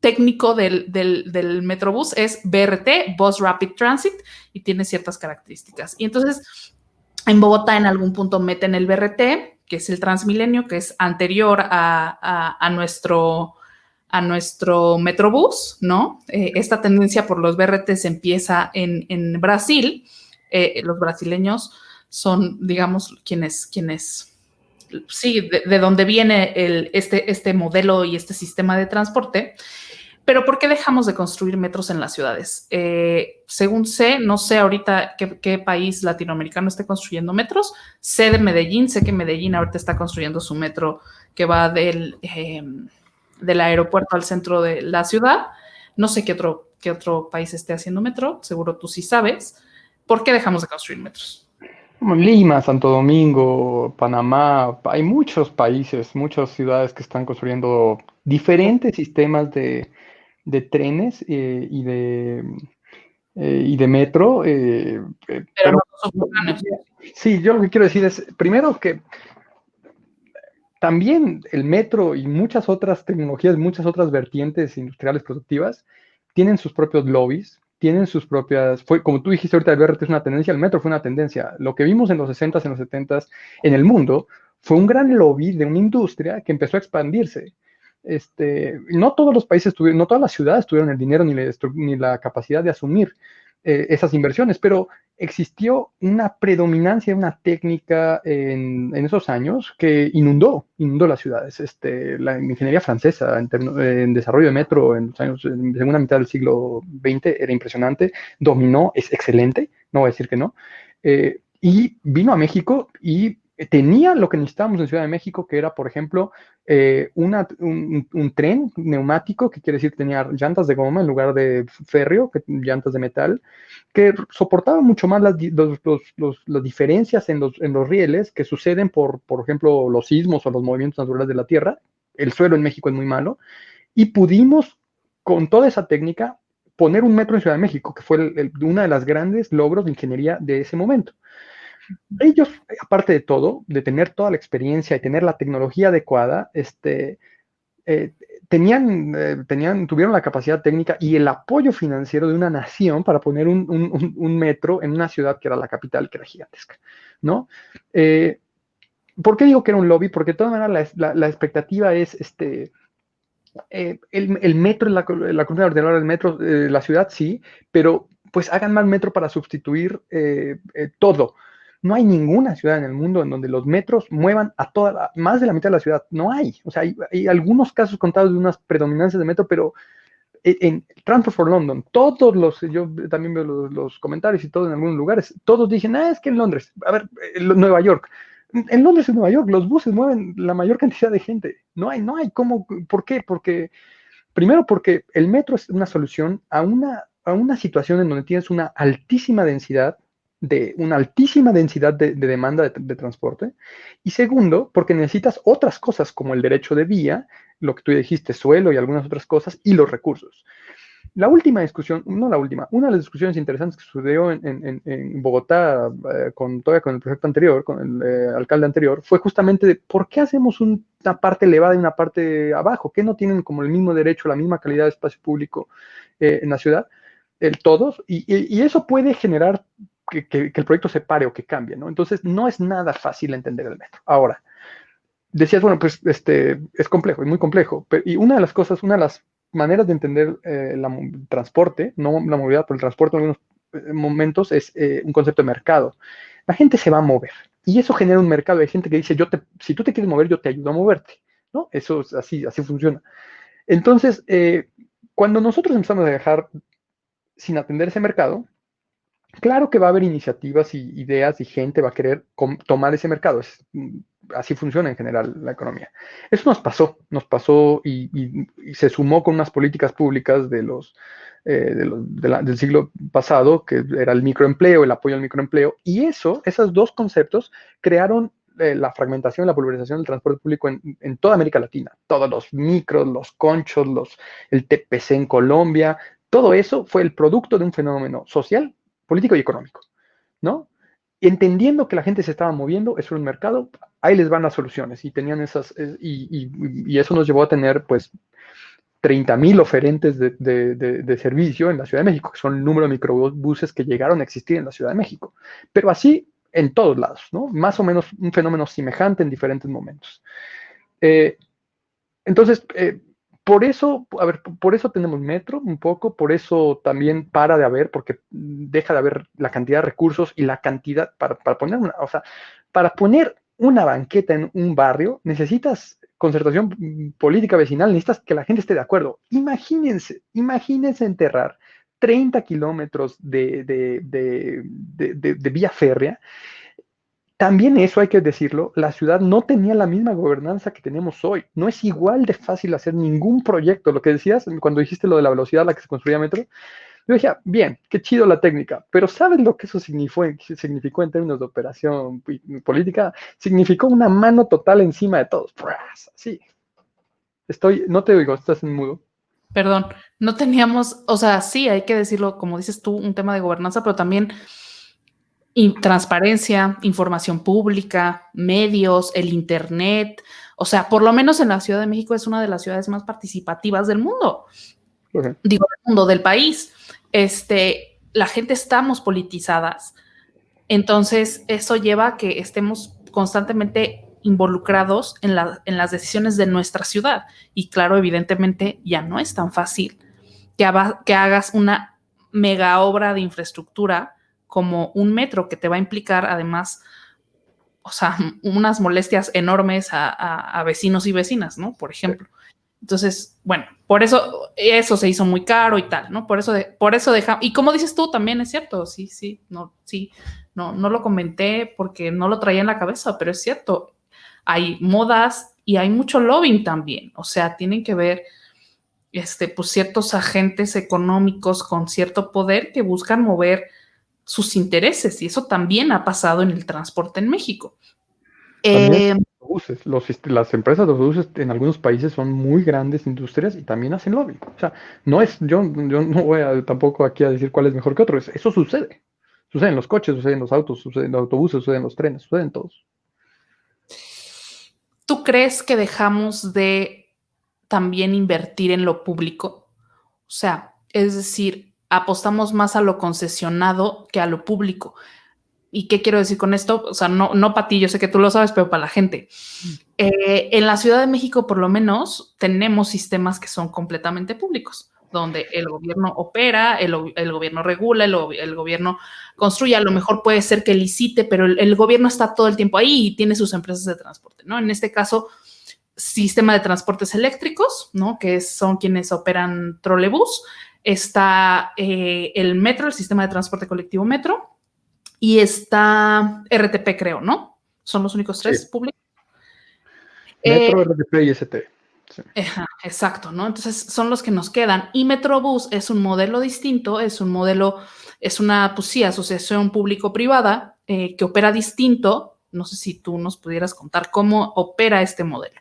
técnico del Metrobús es BRT, Bus Rapid Transit, y tiene ciertas características. Y entonces, en Bogotá en algún punto meten el BRT, que es el Transmilenio, que es anterior a a nuestro Metrobús, ¿no? Esta tendencia por los BRTs empieza en Brasil. Los brasileños son, digamos, quienes sí, de donde viene este modelo y este sistema de transporte. Pero ¿por qué dejamos de construir metros en las ciudades? Según sé, no sé ahorita qué país latinoamericano esté construyendo metros. Sé de Medellín, sé que Medellín ahorita está construyendo su metro que va del aeropuerto al centro de la ciudad. No sé qué otro país esté haciendo metro, seguro tú sí sabes. ¿Por qué dejamos de construir metros?
Como Lima, Santo Domingo, Panamá, hay muchos países, muchas ciudades que están construyendo diferentes sistemas de trenes y de metro.
Pero no son subterráneos.
Sí, yo lo que quiero decir es, primero que también el metro y muchas otras tecnologías, muchas otras vertientes industriales productivas tienen sus propios lobbies, tienen sus propias, como tú dijiste ahorita, el BRT es una tendencia, el metro fue una tendencia. Lo que vimos en los 60s, en los 70s, en el mundo, fue un gran lobby de una industria que empezó a expandirse. No todos los países tuvieron, no todas las ciudades tuvieron el dinero ni la capacidad de asumir esas inversiones, pero existió una predominancia, una técnica en esos años que inundó las ciudades. La ingeniería francesa en desarrollo de metro en los años, en segunda mitad del siglo XX era impresionante, dominó, es excelente, no voy a decir que no, y vino a México y tenía lo que necesitábamos en Ciudad de México, que era, por ejemplo, un tren neumático, que quiere decir que tenía llantas de goma en lugar de férreo, llantas de metal, que soportaba mucho más las diferencias en los rieles que suceden por ejemplo, los sismos o los movimientos naturales de la Tierra. El suelo en México es muy malo, y pudimos, con toda esa técnica, poner un metro en Ciudad de México, que fue uno de los grandes logros de ingeniería de ese momento. Ellos, aparte de todo, de tener toda la experiencia y tener la tecnología adecuada, eh, tuvieron la capacidad técnica y el apoyo financiero de una nación para poner un metro en una ciudad que era la capital, que era gigantesca, ¿no? ¿Por qué digo que era un lobby? Porque de todas maneras la expectativa es, el metro, la columna ordenadora del metro, la ciudad sí, pero pues hagan más metro para sustituir todo. No hay ninguna ciudad en el mundo en donde los metros muevan a más de la mitad de la ciudad. No hay. O sea, hay algunos casos contados de unas predominancias de metro, pero en Transport for London, yo también veo los comentarios y todo en algunos lugares, todos dicen, es que en Londres, a ver, Nueva York. En Londres y Nueva York, los buses mueven la mayor cantidad de gente. No hay cómo. ¿Por qué? Primero, porque el metro es una solución a una situación en donde tienes una altísima densidad de demanda de transporte. Y segundo, porque necesitas otras cosas como el derecho de vía, lo que tú dijiste, suelo y algunas otras cosas, y los recursos. La última discusión, no la última, una de las discusiones interesantes que sucedió en Bogotá todavía con el prefecto anterior, con el alcalde anterior, fue justamente de por qué hacemos una parte elevada y una parte abajo, que no tienen como el mismo derecho, la misma calidad de espacio público en la ciudad, todos, y eso puede generar que el proyecto se pare o que cambie, ¿no? Entonces, no es nada fácil entender el metro. Ahora, decías, bueno, pues es complejo, es muy complejo, y una de las maneras de entender el transporte, no la movilidad, pero el transporte en algunos momentos es un concepto de mercado. La gente se va a mover y eso genera un mercado. Hay gente que dice, si tú te quieres mover, yo te ayudo a moverte, ¿no? Eso es así funciona. Entonces, cuando nosotros empezamos a dejar sin atender ese mercado, claro que va a haber iniciativas y ideas y gente va a querer tomar ese mercado. Así funciona en general la economía. Eso nos pasó y se sumó con unas políticas públicas del siglo pasado, que era el microempleo, el apoyo al microempleo, y esos dos conceptos crearon la fragmentación, la pulverización del transporte público en toda América Latina. Todos los micros, los conchos, el TPC en Colombia, todo eso fue el producto de un fenómeno social, político y económico, ¿no? Entendiendo que la gente se estaba moviendo, eso era un mercado, ahí les van las soluciones, y tenían y eso nos llevó a tener, pues, 30,000 oferentes de servicio en la Ciudad de México, que son el número de microbuses que llegaron a existir en la Ciudad de México. Pero así en todos lados, ¿no? Más o menos un fenómeno semejante en diferentes momentos. Entonces, por eso, a ver, por eso tenemos metro un poco, por eso también para de haber, porque deja de haber la cantidad de recursos y la cantidad para poner una, o sea, para poner una banqueta en un barrio necesitas concertación política vecinal, necesitas que la gente esté de acuerdo. Imagínense enterrar 30 kilómetros de vía férrea. También eso hay que decirlo, la ciudad no tenía la misma gobernanza que tenemos hoy. No es igual de fácil hacer ningún proyecto. Lo que decías cuando dijiste lo de la velocidad a la que se construía metro, yo decía, bien, qué chido la técnica, pero ¿sabes lo que eso significó en términos de operación política? Significó una mano total encima de todos. Sí, no te oigo, estás en mudo.
Perdón, no teníamos, o sea, sí, hay que decirlo, como dices tú, un tema de gobernanza, pero también transparencia, información pública, medios, el Internet. O sea, por lo menos en la Ciudad de México es una de las ciudades más participativas del mundo.
Okay.
Digo, del mundo, del país. La gente estamos politizadas. Entonces, eso lleva a que estemos constantemente involucrados en las decisiones de nuestra ciudad. Y claro, evidentemente ya no es tan fácil que hagas una mega obra de infraestructura como un metro que te va a implicar además, o sea, unas molestias enormes a vecinos y vecinas, ¿no? Por ejemplo. Entonces, bueno, por eso se hizo muy caro y tal, ¿no? Por eso dejamos, y como dices tú, también es cierto, sí, no lo comenté porque no lo traía en la cabeza, pero es cierto, hay modas y hay mucho lobbying también, o sea, tienen que ver pues ciertos agentes económicos con cierto poder que buscan mover sus intereses y eso también ha pasado en el transporte en México.
También autobuses, las empresas de autobuses en algunos países son muy grandes industrias y también hacen lobby. O sea, yo no voy tampoco aquí a decir cuál es mejor que otro. Eso sucede. Sucede en los coches, sucede en los autos, sucede en los autobuses, sucede en los trenes, sucede en todos.
¿Tú crees que dejamos de también invertir en lo público? O sea, es decir, apostamos más a lo concesionado que a lo público. ¿Y qué quiero decir con esto? O sea, no para ti, yo sé que tú lo sabes, pero para la gente. En la Ciudad de México, por lo menos, tenemos sistemas que son completamente públicos, donde el gobierno opera, el gobierno regula, el gobierno construye. A lo mejor puede ser que licite, pero el gobierno está todo el tiempo ahí y tiene sus empresas de transporte, ¿no? En este caso, sistema de transportes eléctricos, ¿no? Que son quienes operan trolebús. Está el metro, el sistema de transporte colectivo metro, y está RTP, creo, ¿no? Son los únicos tres
Sí.
públicos.
Metro, RTP y ST. Sí.
Exacto, ¿no? Entonces son los que nos quedan. Y Metrobús es un modelo distinto, es una, pues sí, asociación público-privada que opera distinto. No sé si tú nos pudieras contar cómo opera este modelo.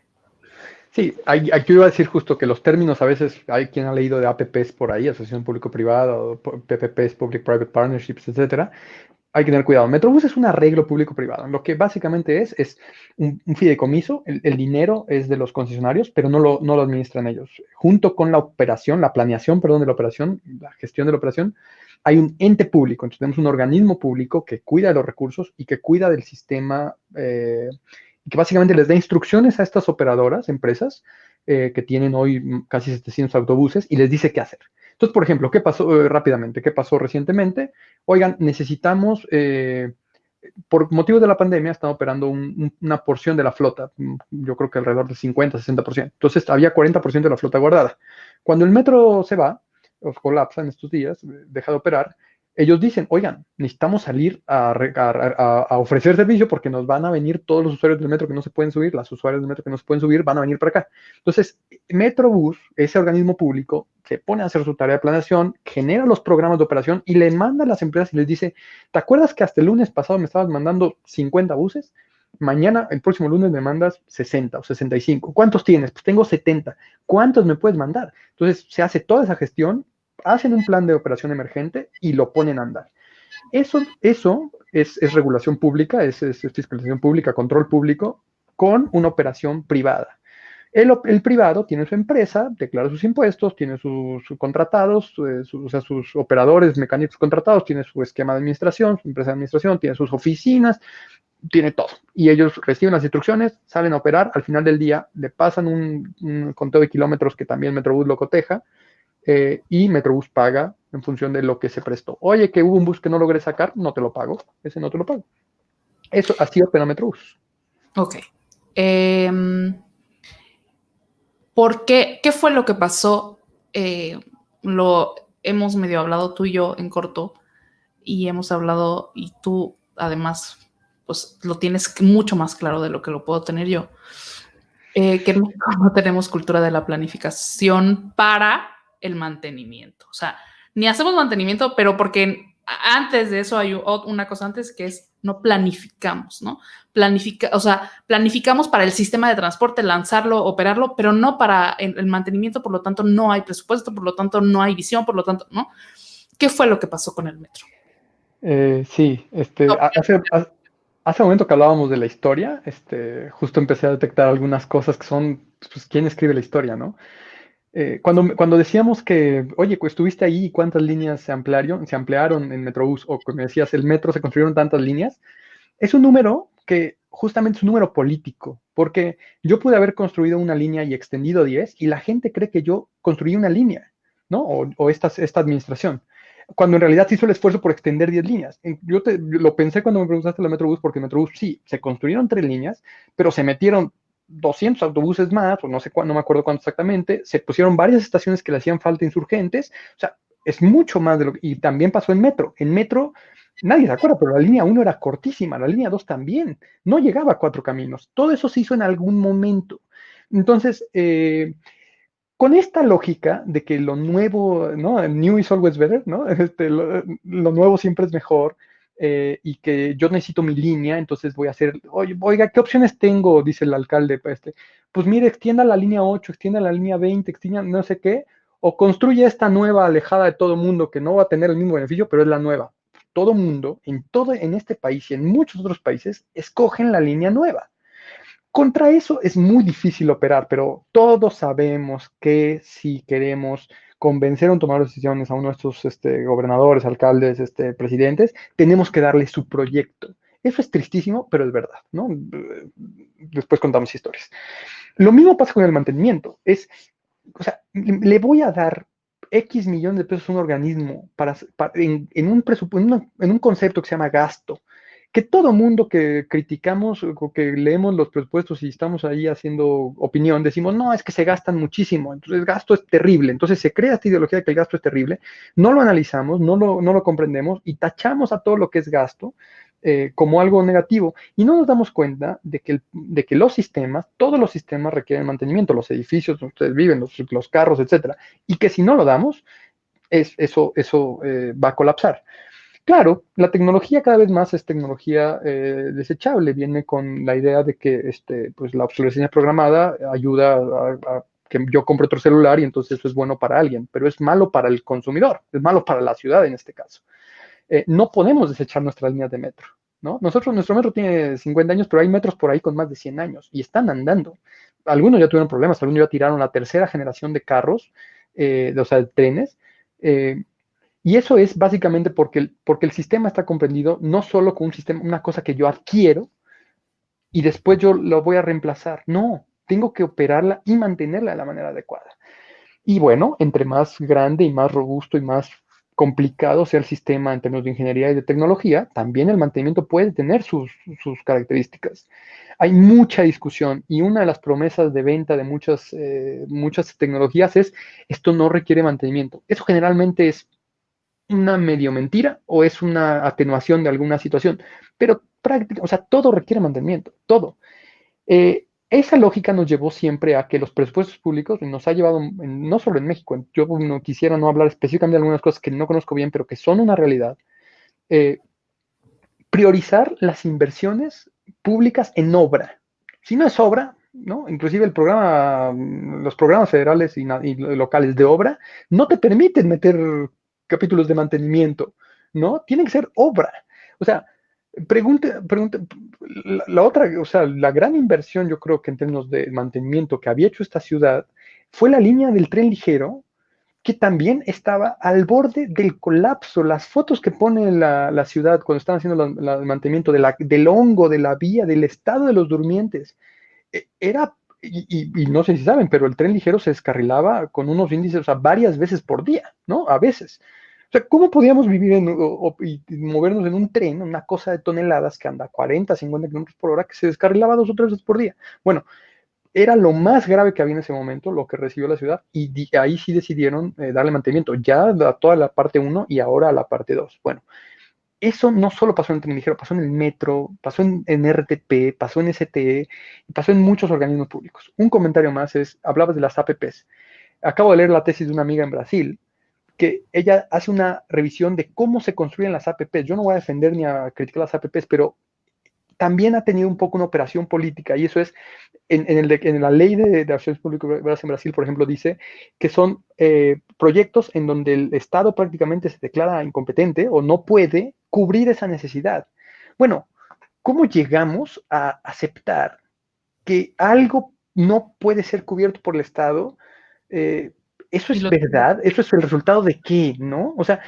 Sí, aquí iba a decir justo que los términos a veces hay quien ha leído de APPs por ahí, Asociación Público-Privada, o PPPs, Public-Private Partnerships, etcétera. Hay que tener cuidado. Metrobús es un arreglo público-privado. Lo que básicamente es un fideicomiso. El dinero es de los concesionarios, pero no lo administran ellos. Junto con la operación, la planeación, perdón, de la operación, la gestión de la operación, hay un ente público. Entonces tenemos un organismo público que cuida de los recursos y que cuida del sistema, y que básicamente les da instrucciones a estas operadoras, empresas, que tienen hoy casi 700 autobuses y les dice qué hacer. Entonces, por ejemplo, ¿qué pasó rápidamente? ¿Qué pasó recientemente? Oigan, necesitamos, por motivos de la pandemia, están operando una porción de la flota, yo creo que alrededor del 50-60%. Entonces, había 40% de la flota guardada. Cuando el metro se va, o colapsa en estos días, deja de operar, ellos dicen, oigan, necesitamos salir a ofrecer servicio porque nos van a venir todos los usuarios del metro que no se pueden subir, las usuarios del metro que no se pueden subir, van a venir para acá. Entonces, Metrobús, ese organismo público, se pone a hacer su tarea de planeación, genera los programas de operación y le manda a las empresas y les dice, ¿te acuerdas que hasta el lunes pasado me estabas mandando 50 buses? Mañana, el próximo lunes, me mandas 60 o 65. ¿Cuántos tienes? Pues tengo 70. ¿Cuántos me puedes mandar? Entonces, se hace toda esa gestión, hacen un plan de operación emergente y lo ponen a andar. Eso es regulación pública, es fiscalización pública, control público, con una operación privada. El privado tiene su empresa, declara sus impuestos, tiene sus contratados, o sea, sus operadores mecánicos contratados, tiene su esquema de administración, su empresa de administración, tiene sus oficinas, tiene todo. Y ellos reciben las instrucciones, salen a operar, al final del día le pasan un conteo de kilómetros que también Metrobús lo coteja, y Metrobús paga en función de lo que se prestó. Oye, que hubo un bus que no logré sacar, no te lo pago, ese no te lo pago. Eso así opera Metrobús.
Ok. ¿Por qué? ¿Qué fue lo que pasó? Lo hemos medio hablado tú y yo en corto y hemos hablado y tú además pues lo tienes mucho más claro de lo que lo puedo tener yo. Que en México no tenemos cultura de la planificación para el mantenimiento. O sea, ni hacemos mantenimiento, pero porque antes de eso hay una cosa antes que es no planificamos, ¿no? O sea, planificamos para el sistema de transporte, lanzarlo, operarlo, pero no para el mantenimiento, por lo tanto no hay presupuesto, por lo tanto no hay visión, por lo tanto, ¿no? ¿Qué fue lo que pasó con el metro?
Sí,
No,
hace un momento que hablábamos de la historia, justo empecé a detectar algunas cosas que son, pues, ¿quién escribe la historia, no? Cuando decíamos que, oye, pues estuviste ahí y cuántas líneas se ampliaron en Metrobús, o que me decías, el metro se construyeron tantas líneas, es un número que justamente es un número político, porque yo pude haber construido una línea y extendido 10 y la gente cree que yo construí una línea, ¿no? O esta administración, cuando en realidad se hizo el esfuerzo por extender 10 líneas. Lo pensé cuando me preguntaste la Metrobús, porque Metrobús sí, se construyeron 3 líneas, pero se metieron 200 autobuses más, o no sé cuándo, no me acuerdo cuánto exactamente, se pusieron varias estaciones que le hacían falta insurgentes, o sea, es mucho más de lo que, y también pasó en metro. En metro nadie se acuerda, pero la línea 1 era cortísima, la línea 2 también, no llegaba a 4 caminos. Todo eso se hizo en algún momento. Entonces, con esta lógica de que lo nuevo, ¿no? New is always better, ¿no? Lo nuevo siempre es mejor, y que yo necesito mi línea, entonces voy a hacer, oiga, ¿qué opciones tengo? Dice el alcalde. Pues mire, extienda la línea 8, extienda la línea 20, extienda no sé qué, o construye esta nueva alejada de todo mundo que no va a tener el mismo beneficio, pero es la nueva. Todo mundo, en este país y en muchos otros países, escogen la línea nueva. Contra eso es muy difícil operar, pero todos sabemos que si queremos convencer a un tomador de decisiones, a uno de estos gobernadores, alcaldes, presidentes, tenemos que darle su proyecto. Eso es tristísimo, pero es verdad, ¿no? Después contamos historias. Lo mismo pasa con el mantenimiento. O sea, le voy a dar X millones de pesos a un organismo en un concepto que se llama gasto, que todo mundo que criticamos o que leemos los presupuestos y estamos ahí haciendo opinión, decimos, no, es que se gastan muchísimo, entonces el gasto es terrible, entonces se crea esta ideología de que el gasto es terrible, no lo analizamos, no lo comprendemos y tachamos a todo lo que es gasto, como algo negativo, y no nos damos cuenta de que los sistemas, todos los sistemas requieren mantenimiento, los edificios donde ustedes viven, los carros, etcétera, y que si no lo damos, eso va a colapsar. Claro, la tecnología cada vez más es tecnología desechable, viene con la idea de que pues la obsolescencia programada ayuda a que yo compre otro celular y entonces eso es bueno para alguien, pero es malo para el consumidor, es malo para la ciudad en este caso. No podemos desechar nuestras líneas de metro, ¿no? Nuestro metro tiene 50 años, pero hay metros por ahí con más de 100 años y están andando. Algunos ya tuvieron problemas, algunos ya tiraron la tercera generación de carros, o sea, de trenes, y eso es básicamente porque el sistema está comprendido no solo con un sistema, una cosa que yo adquiero y después yo lo voy a reemplazar. No, tengo que operarla y mantenerla de la manera adecuada. Y bueno, entre más grande y más robusto y más complicado sea el sistema en términos de ingeniería y de tecnología, también el mantenimiento puede tener sus características. Hay mucha discusión y una de las promesas de venta de muchas tecnologías es esto no requiere mantenimiento. Eso generalmente es una medio mentira o es una atenuación de alguna situación, pero o sea, todo requiere mantenimiento, todo. Esa lógica nos llevó siempre a que los presupuestos públicos nos ha llevado, no solo en México, yo no quisiera no hablar específicamente de algunas cosas que no conozco bien, pero que son una realidad, eh, priorizar las inversiones públicas en obra. Si no es obra, ¿no? Inclusive los programas federales y locales de obra no te permiten meter capítulos de mantenimiento, ¿no? Tiene que ser obra. O sea, pregunte, la otra, o sea, la gran inversión, yo creo que en términos de mantenimiento que había hecho esta ciudad fue la línea del tren ligero que también estaba al borde del colapso. Las fotos que pone la ciudad cuando están haciendo el mantenimiento del hongo, de la vía, del estado de los durmientes, era, y no sé si saben, pero el tren ligero se descarrilaba con unos índices, o sea, varias veces por día, ¿no? A veces. O sea, ¿cómo podíamos vivir y movernos en un tren, una cosa de toneladas que anda a 40, 50 kilómetros por hora, que se descarrilaba 2 o 3 veces por día? Bueno, era lo más grave que había en ese momento, lo que recibió la ciudad, y ahí sí decidieron darle mantenimiento, ya a toda la parte uno y ahora a la parte 2. Bueno, eso no solo pasó en el tren ligero, pasó en el metro, pasó en RTP, pasó en STE, y pasó en muchos organismos públicos. Un comentario más es, hablabas de las APPs. Acabo de leer la tesis de una amiga en Brasil, que ella hace una revisión de cómo se construyen las APPs. Yo no voy a defender ni a criticar las APPs, pero también ha tenido un poco una operación política, y eso es, en la ley de acciones públicas en Brasil, por ejemplo, dice que son proyectos en donde el Estado prácticamente se declara incompetente o no puede cubrir esa necesidad. Bueno, ¿cómo llegamos a aceptar que algo no puede ser cubierto por el Estado? Eh, ¿Eso es verdad? ¿Eso es el resultado de qué? ¿No? O sea,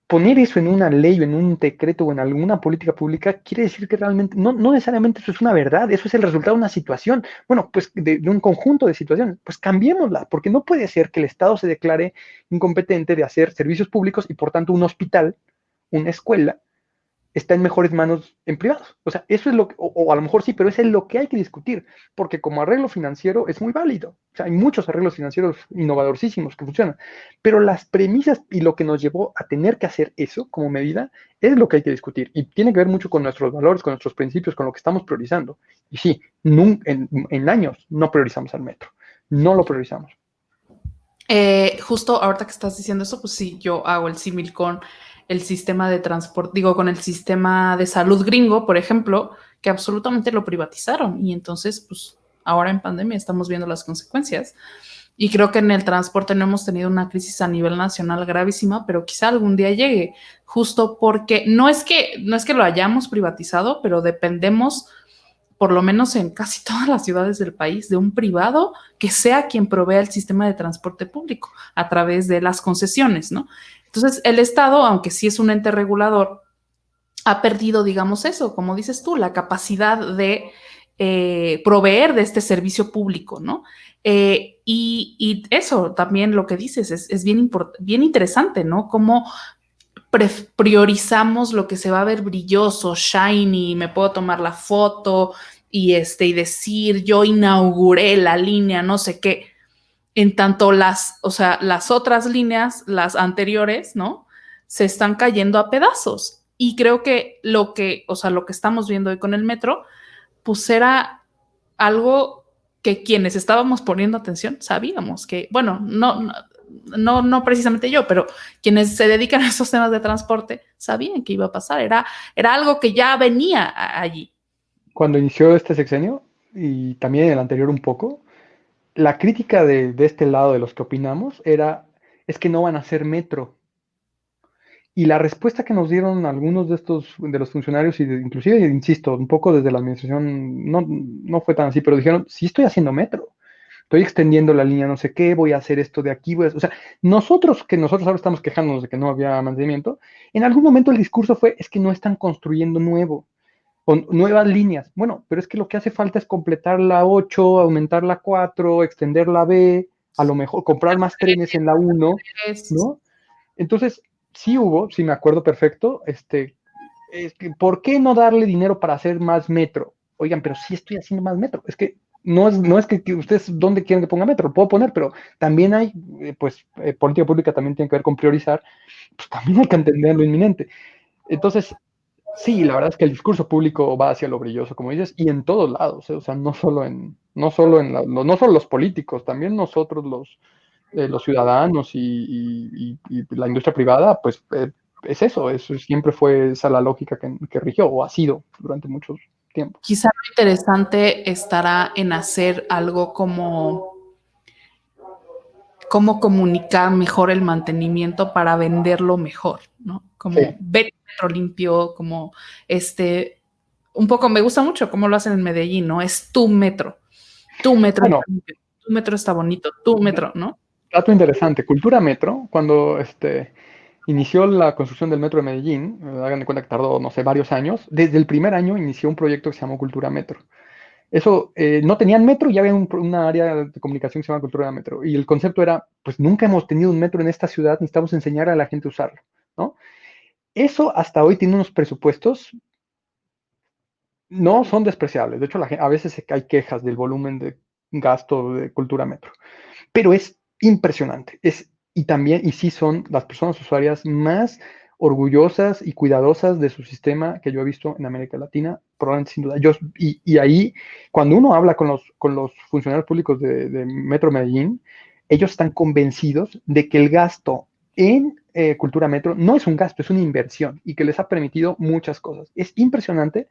poner eso en una ley o en un decreto o en alguna política pública quiere decir que realmente, no necesariamente eso es una verdad, eso es el resultado de una situación, bueno, pues de un conjunto de situaciones, pues cambiémosla, porque no puede ser que el Estado se declare incompetente de hacer servicios públicos y por tanto un hospital, una escuela, está en mejores manos en privados. O sea, eso es lo que, o a lo mejor sí, pero eso es lo que hay que discutir, porque como arreglo financiero es muy válido. O sea, hay muchos arreglos financieros innovadorcísimos que funcionan, pero las premisas y lo que nos llevó a tener que hacer eso como medida es lo que hay que discutir y tiene que ver mucho con nuestros valores, con nuestros principios, con lo que estamos priorizando. Y sí, en años no priorizamos al metro, no lo priorizamos.
Justo ahorita que estás diciendo eso, pues sí, yo hago el símil con el sistema de transporte, digo, con el sistema de salud gringo, por ejemplo, que absolutamente lo privatizaron y entonces, pues ahora en pandemia estamos viendo las consecuencias. Y creo que en el transporte no hemos tenido una crisis a nivel nacional gravísima, pero quizá algún día llegue, justo porque no es que lo hayamos privatizado, pero dependemos por lo menos en casi todas las ciudades del país, de un privado que sea quien provea el sistema de transporte público a través de las concesiones, ¿no? Entonces, el Estado, aunque sí es un ente regulador, ha perdido, digamos eso, como dices tú, la capacidad de proveer de este servicio público, ¿no? Y eso también lo que dices es bien interesante, ¿no? Cómo priorizamos lo que se va a ver brilloso, shiny, me puedo tomar la foto y decir yo inauguré la línea, no sé qué. En tanto las otras líneas, las anteriores, ¿no? Se están cayendo a pedazos. Y creo que lo que estamos viendo hoy con el metro, pues era algo que quienes estábamos poniendo atención sabíamos que, bueno, no precisamente yo, pero quienes se dedican a esos temas de transporte sabían que iba a pasar. Era algo que ya venía allí.
Cuando inició este sexenio, y también el anterior un poco, la crítica de este lado de los que opinamos es que no van a hacer metro. Y la respuesta que nos dieron algunos de los funcionarios, inclusive, insisto, un poco desde la administración, no fue tan así, pero dijeron, sí estoy haciendo metro, estoy extendiendo la línea no sé qué, voy a hacer esto de aquí, o sea, nosotros ahora estamos quejándonos de que no había mantenimiento, en algún momento el discurso fue, es que no están construyendo nuevo, o nuevas líneas. Bueno, pero es que lo que hace falta es completar la 8, aumentar la 4, extender la B, a lo mejor comprar más trenes en la 1, ¿no? Entonces, sí me acuerdo perfecto, ¿por qué no darle dinero para hacer más metro? Oigan, pero sí estoy haciendo más metro. Es que no es que ustedes dónde quieren que ponga metro, lo puedo poner, pero también hay, política pública también tiene que ver con priorizar, pues también hay que entender lo inminente. Entonces, sí, la verdad es que el discurso público va hacia lo brilloso, como dices, y en todos lados, o sea, no solo los políticos, también nosotros los ciudadanos y la industria privada, pues es eso siempre fue esa la lógica que rigió o ha sido durante mucho tiempo.
Quizá lo interesante estará en hacer algo como cómo comunicar mejor el mantenimiento para venderlo mejor, ¿no? Como
Sí.
ver metro limpio, como un poco me gusta mucho cómo lo hacen en Medellín, ¿no? Es tu metro
Bueno,
está limpio, tu metro está bonito, tu metro, ¿no?
dato interesante, Cultura Metro, cuando inició la construcción del metro de Medellín, hagan de cuenta que tardó, no sé, varios años, desde el primer año inició un proyecto que se llamó Cultura Metro. Eso, no tenían metro y había una área de comunicación que se llama Cultura Metro. Y el concepto era, pues nunca hemos tenido un metro en esta ciudad, necesitamos enseñar a la gente a usarlo, ¿no? Eso hasta hoy tiene unos presupuestos, no son despreciables. De hecho, a veces hay quejas del volumen de gasto de Cultura Metro, pero es impresionante. Y también, y sí son las personas usuarias más orgullosas y cuidadosas de su sistema que yo he visto en América Latina, probablemente sin duda. Y ahí, cuando uno habla con los funcionarios públicos de Metro Medellín, ellos están convencidos de que el gasto en Cultura Metro no es un gasto, es una inversión y que les ha permitido muchas cosas. Es impresionante,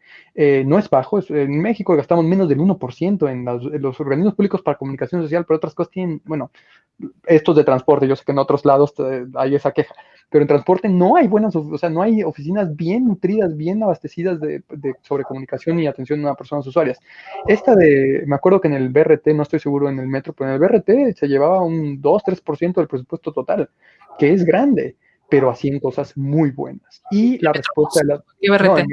no es bajo. En México gastamos menos del 1% en los organismos públicos para comunicación social, pero otras cosas tienen, bueno, estos de transporte, yo sé que en otros lados hay esa queja, pero en transporte no hay buenas, o sea, no hay oficinas bien nutridas, bien abastecidas sobre comunicación y atención a personas usuarias. Me acuerdo que en el BRT, no estoy seguro en el metro, pero en el BRT se llevaba un 2-3% del presupuesto total, que es grande, pero hacían cosas muy buenas. Y la respuesta de la... No,
IBRT.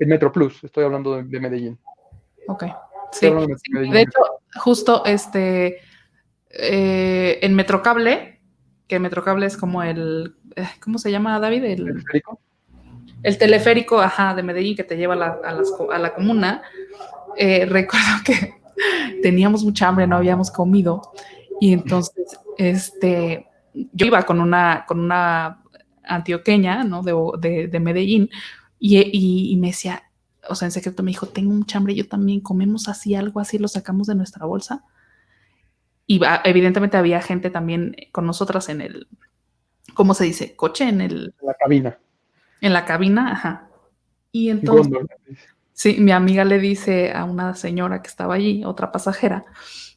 el Metro Plus, estoy hablando de Medellín.
Ok,
Estoy
sí.
hablando de Medellín.
De hecho, justo en Metrocable, que Metrocable es como ¿cómo se llama, David?
¿Teleférico?
El teleférico, ajá, de Medellín que te lleva a la comuna. Recuerdo que teníamos mucha hambre, no habíamos comido y entonces, yo iba con una antioqueña, ¿no? De Medellín y me decía, o sea, en secreto me dijo, tengo mucha hambre, yo también, comemos así, algo así, lo sacamos de nuestra bolsa. Y evidentemente había gente también con nosotras en ¿cómo se dice? Coche,
La cabina.
en la cabina, ajá. Y entonces,
Góndola.
sí, mi amiga le dice a una señora que estaba allí, otra pasajera,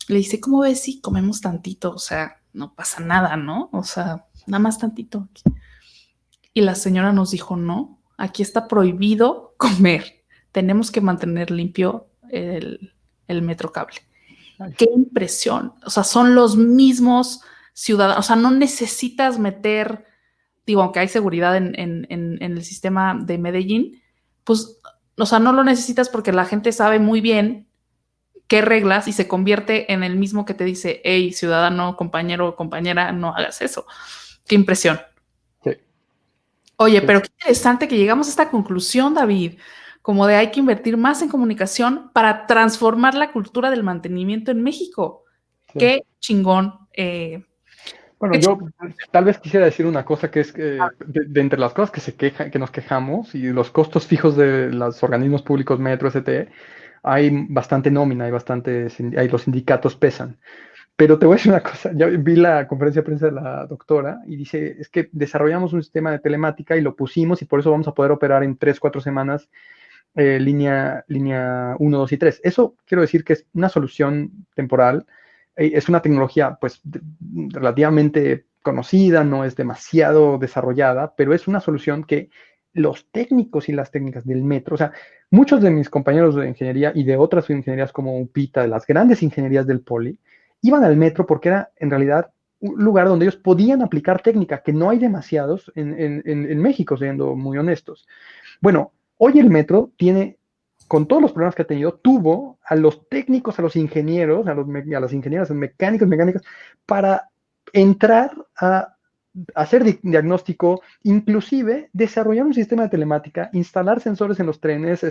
le dice, ¿cómo ves si comemos tantito? O sea, no pasa nada, ¿no? O sea, nada más tantito. Y la señora nos dijo, no, aquí está prohibido comer. Tenemos que mantener limpio el Metrocable.
Ay,
Qué impresión. O sea, son los mismos ciudadanos. O sea, no necesitas meter, digo, aunque hay seguridad en el sistema de Medellín, pues, o sea, no lo necesitas porque la gente sabe muy bien qué reglas y se convierte en el mismo que te dice, hey, ciudadano, compañero o compañera, no hagas eso. Qué impresión.
sí,
Oye,
sí,
pero qué interesante que llegamos a esta conclusión, David, como de hay que invertir más en comunicación para transformar la cultura del mantenimiento en México.
sí.
Qué chingón.
Bueno,
Qué
yo
chingón.
tal vez quisiera decir una cosa que es que de entre las cosas que nos quejamos y los costos fijos de los organismos públicos Metro, STE, hay bastante nómina, los sindicatos pesan. Pero te voy a decir una cosa, ya vi la conferencia de prensa de la doctora y dice, es que desarrollamos un sistema de telemática y lo pusimos y por eso vamos a poder operar en 3-4 semanas línea 1, 2 y 3. Eso quiero decir que es una solución temporal, es una tecnología pues relativamente conocida, no es demasiado desarrollada, pero es una solución que los técnicos y las técnicas del metro, o sea, muchos de mis compañeros de ingeniería y de otras ingenierías como UPITA, de las grandes ingenierías del Poli, iban al metro porque era en realidad un lugar donde ellos podían aplicar técnica, que no hay demasiados en México, siendo muy honestos. Bueno, hoy el metro tiene, con todos los problemas que ha tenido, tuvo a los técnicos, a los ingenieros, a las ingenieras, mecánicas, para entrar a hacer diagnóstico, inclusive desarrollar un sistema de telemática, instalar sensores en los trenes,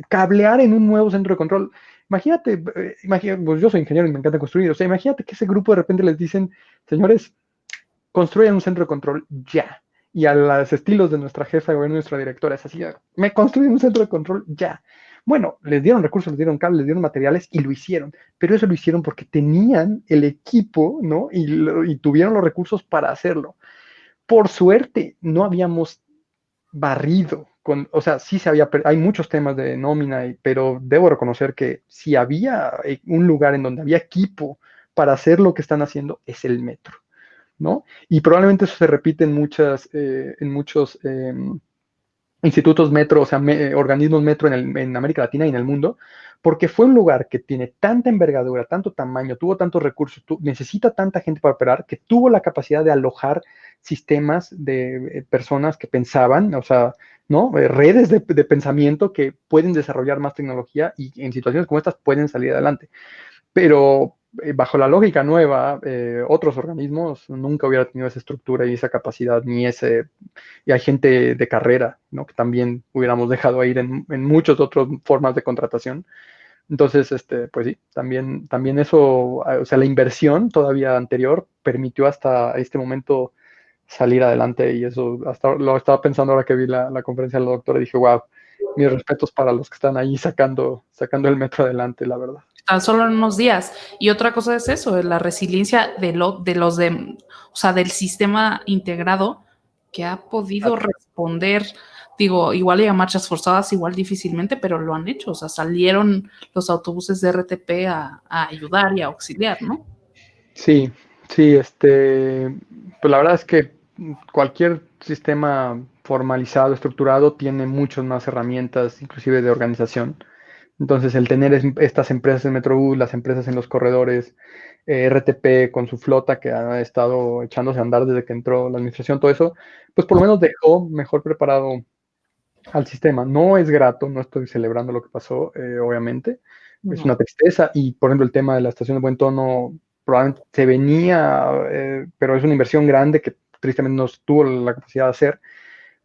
cablear en un nuevo centro de control. Imagínate, pues yo soy ingeniero y me encanta construir, o sea, imagínate que ese grupo de repente les dicen, señores, construyan un centro de control ya. Y a los estilos de nuestra jefa de gobierno, nuestra directora, es así, me construyen un centro de control ya. Bueno, les dieron recursos, les dieron cables, les dieron materiales y lo hicieron. Pero eso lo hicieron porque tenían el equipo, ¿no? Y tuvieron los recursos para hacerlo. Por suerte, no habíamos barrido. O sea, sí hay muchos temas de nómina, pero debo reconocer que si había un lugar en donde había equipo para hacer lo que están haciendo, es el metro. ¿No? Y probablemente eso se repite en muchos institutos metro, o sea, organismos metro en América Latina y en el mundo, porque fue un lugar que tiene tanta envergadura, tanto tamaño, tuvo tantos recursos, necesita tanta gente para operar, que tuvo la capacidad de alojar sistemas de personas que pensaban, o sea, ¿no? Redes de pensamiento que pueden desarrollar más tecnología y en situaciones como estas pueden salir adelante. Pero bajo la lógica nueva, otros organismos nunca hubiera tenido esa estructura y esa capacidad, ni ese, y hay gente de carrera, ¿no? Que también hubiéramos dejado ir en muchas otras formas de contratación. Entonces, pues sí, también eso, o sea, la inversión todavía anterior permitió hasta este momento salir adelante y eso, hasta lo estaba pensando ahora que vi la conferencia de la doctora y dije, wow, mis respetos para los que están ahí sacando el metro adelante, la verdad.
Tan solo en unos días. Y otra cosa es eso, la resiliencia o sea, del sistema integrado que ha podido responder, digo, igual y a marchas forzadas, igual difícilmente, pero lo han hecho. O sea, salieron los autobuses de RTP a ayudar y a auxiliar, ¿no?
Sí, sí, pues la verdad es que cualquier sistema formalizado, estructurado, tiene muchas más herramientas, inclusive de organización. Entonces, el tener estas empresas en Metrobús, las empresas en los corredores, RTP con su flota que ha estado echándose a andar desde que entró la administración, todo eso, pues por lo menos dejó mejor preparado al sistema. No es grato, no estoy celebrando lo que pasó, obviamente. Es una
No.
tristeza y, por ejemplo, el tema de la estación de Buen Tono probablemente se venía, pero es una inversión grande que tristemente no tuvo la capacidad de hacer.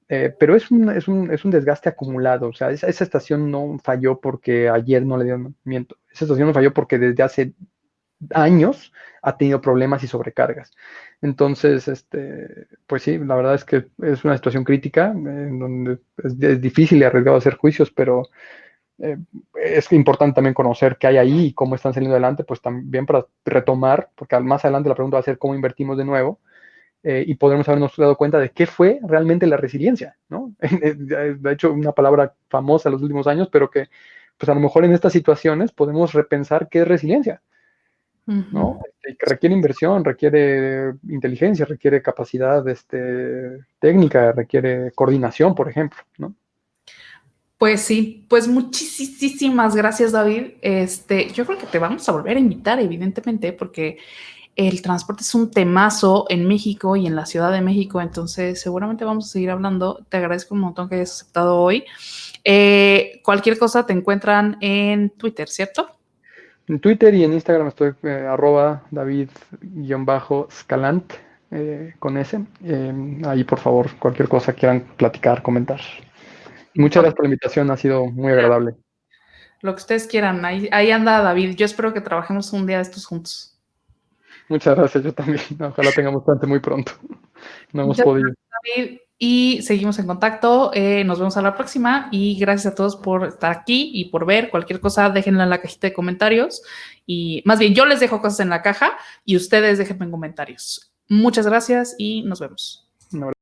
Pero es un desgaste acumulado. O sea, esa estación no falló porque ayer no le dieron mantenimiento. Esa estación no falló porque desde hace años ha tenido problemas y sobrecargas. Entonces, pues sí, la verdad es que es una situación crítica en donde es difícil y arriesgado hacer juicios, pero eh, es importante también conocer qué hay ahí y cómo están saliendo adelante, pues también para retomar, porque más adelante la pregunta va a ser cómo invertimos de nuevo y podremos habernos dado cuenta de qué fue realmente la resiliencia, ¿no? De hecho, una palabra famosa en los últimos años, pero que pues a lo mejor en estas situaciones podemos repensar qué es resiliencia, ¿no? Que requiere inversión, requiere inteligencia, requiere capacidad técnica, requiere coordinación, por ejemplo, ¿no?
Pues sí, pues muchísimas gracias, David. Yo creo que te vamos a volver a invitar, evidentemente, porque el transporte es un temazo en México y en la Ciudad de México, entonces seguramente vamos a seguir hablando. Te agradezco un montón que hayas aceptado hoy. Cualquier cosa te encuentran en Twitter, ¿cierto?
En Twitter y en Instagram estoy @David_Scalant con S. Ahí, por favor, cualquier cosa quieran platicar, comentar. Muchas gracias por la invitación, ha sido muy agradable.
Lo que ustedes quieran, ahí anda David. Yo espero que trabajemos un día de estos juntos.
Muchas gracias, yo también. Ojalá tengamos suerte muy pronto. No hemos
Muchas
podido.
gracias, David. Y seguimos en contacto. Nos vemos a la próxima. Y gracias a todos por estar aquí y por ver. Cualquier cosa, déjenla en la cajita de comentarios. Y más bien, yo les dejo cosas en la caja y ustedes déjenme en comentarios. Muchas gracias y nos vemos.
Un abrazo.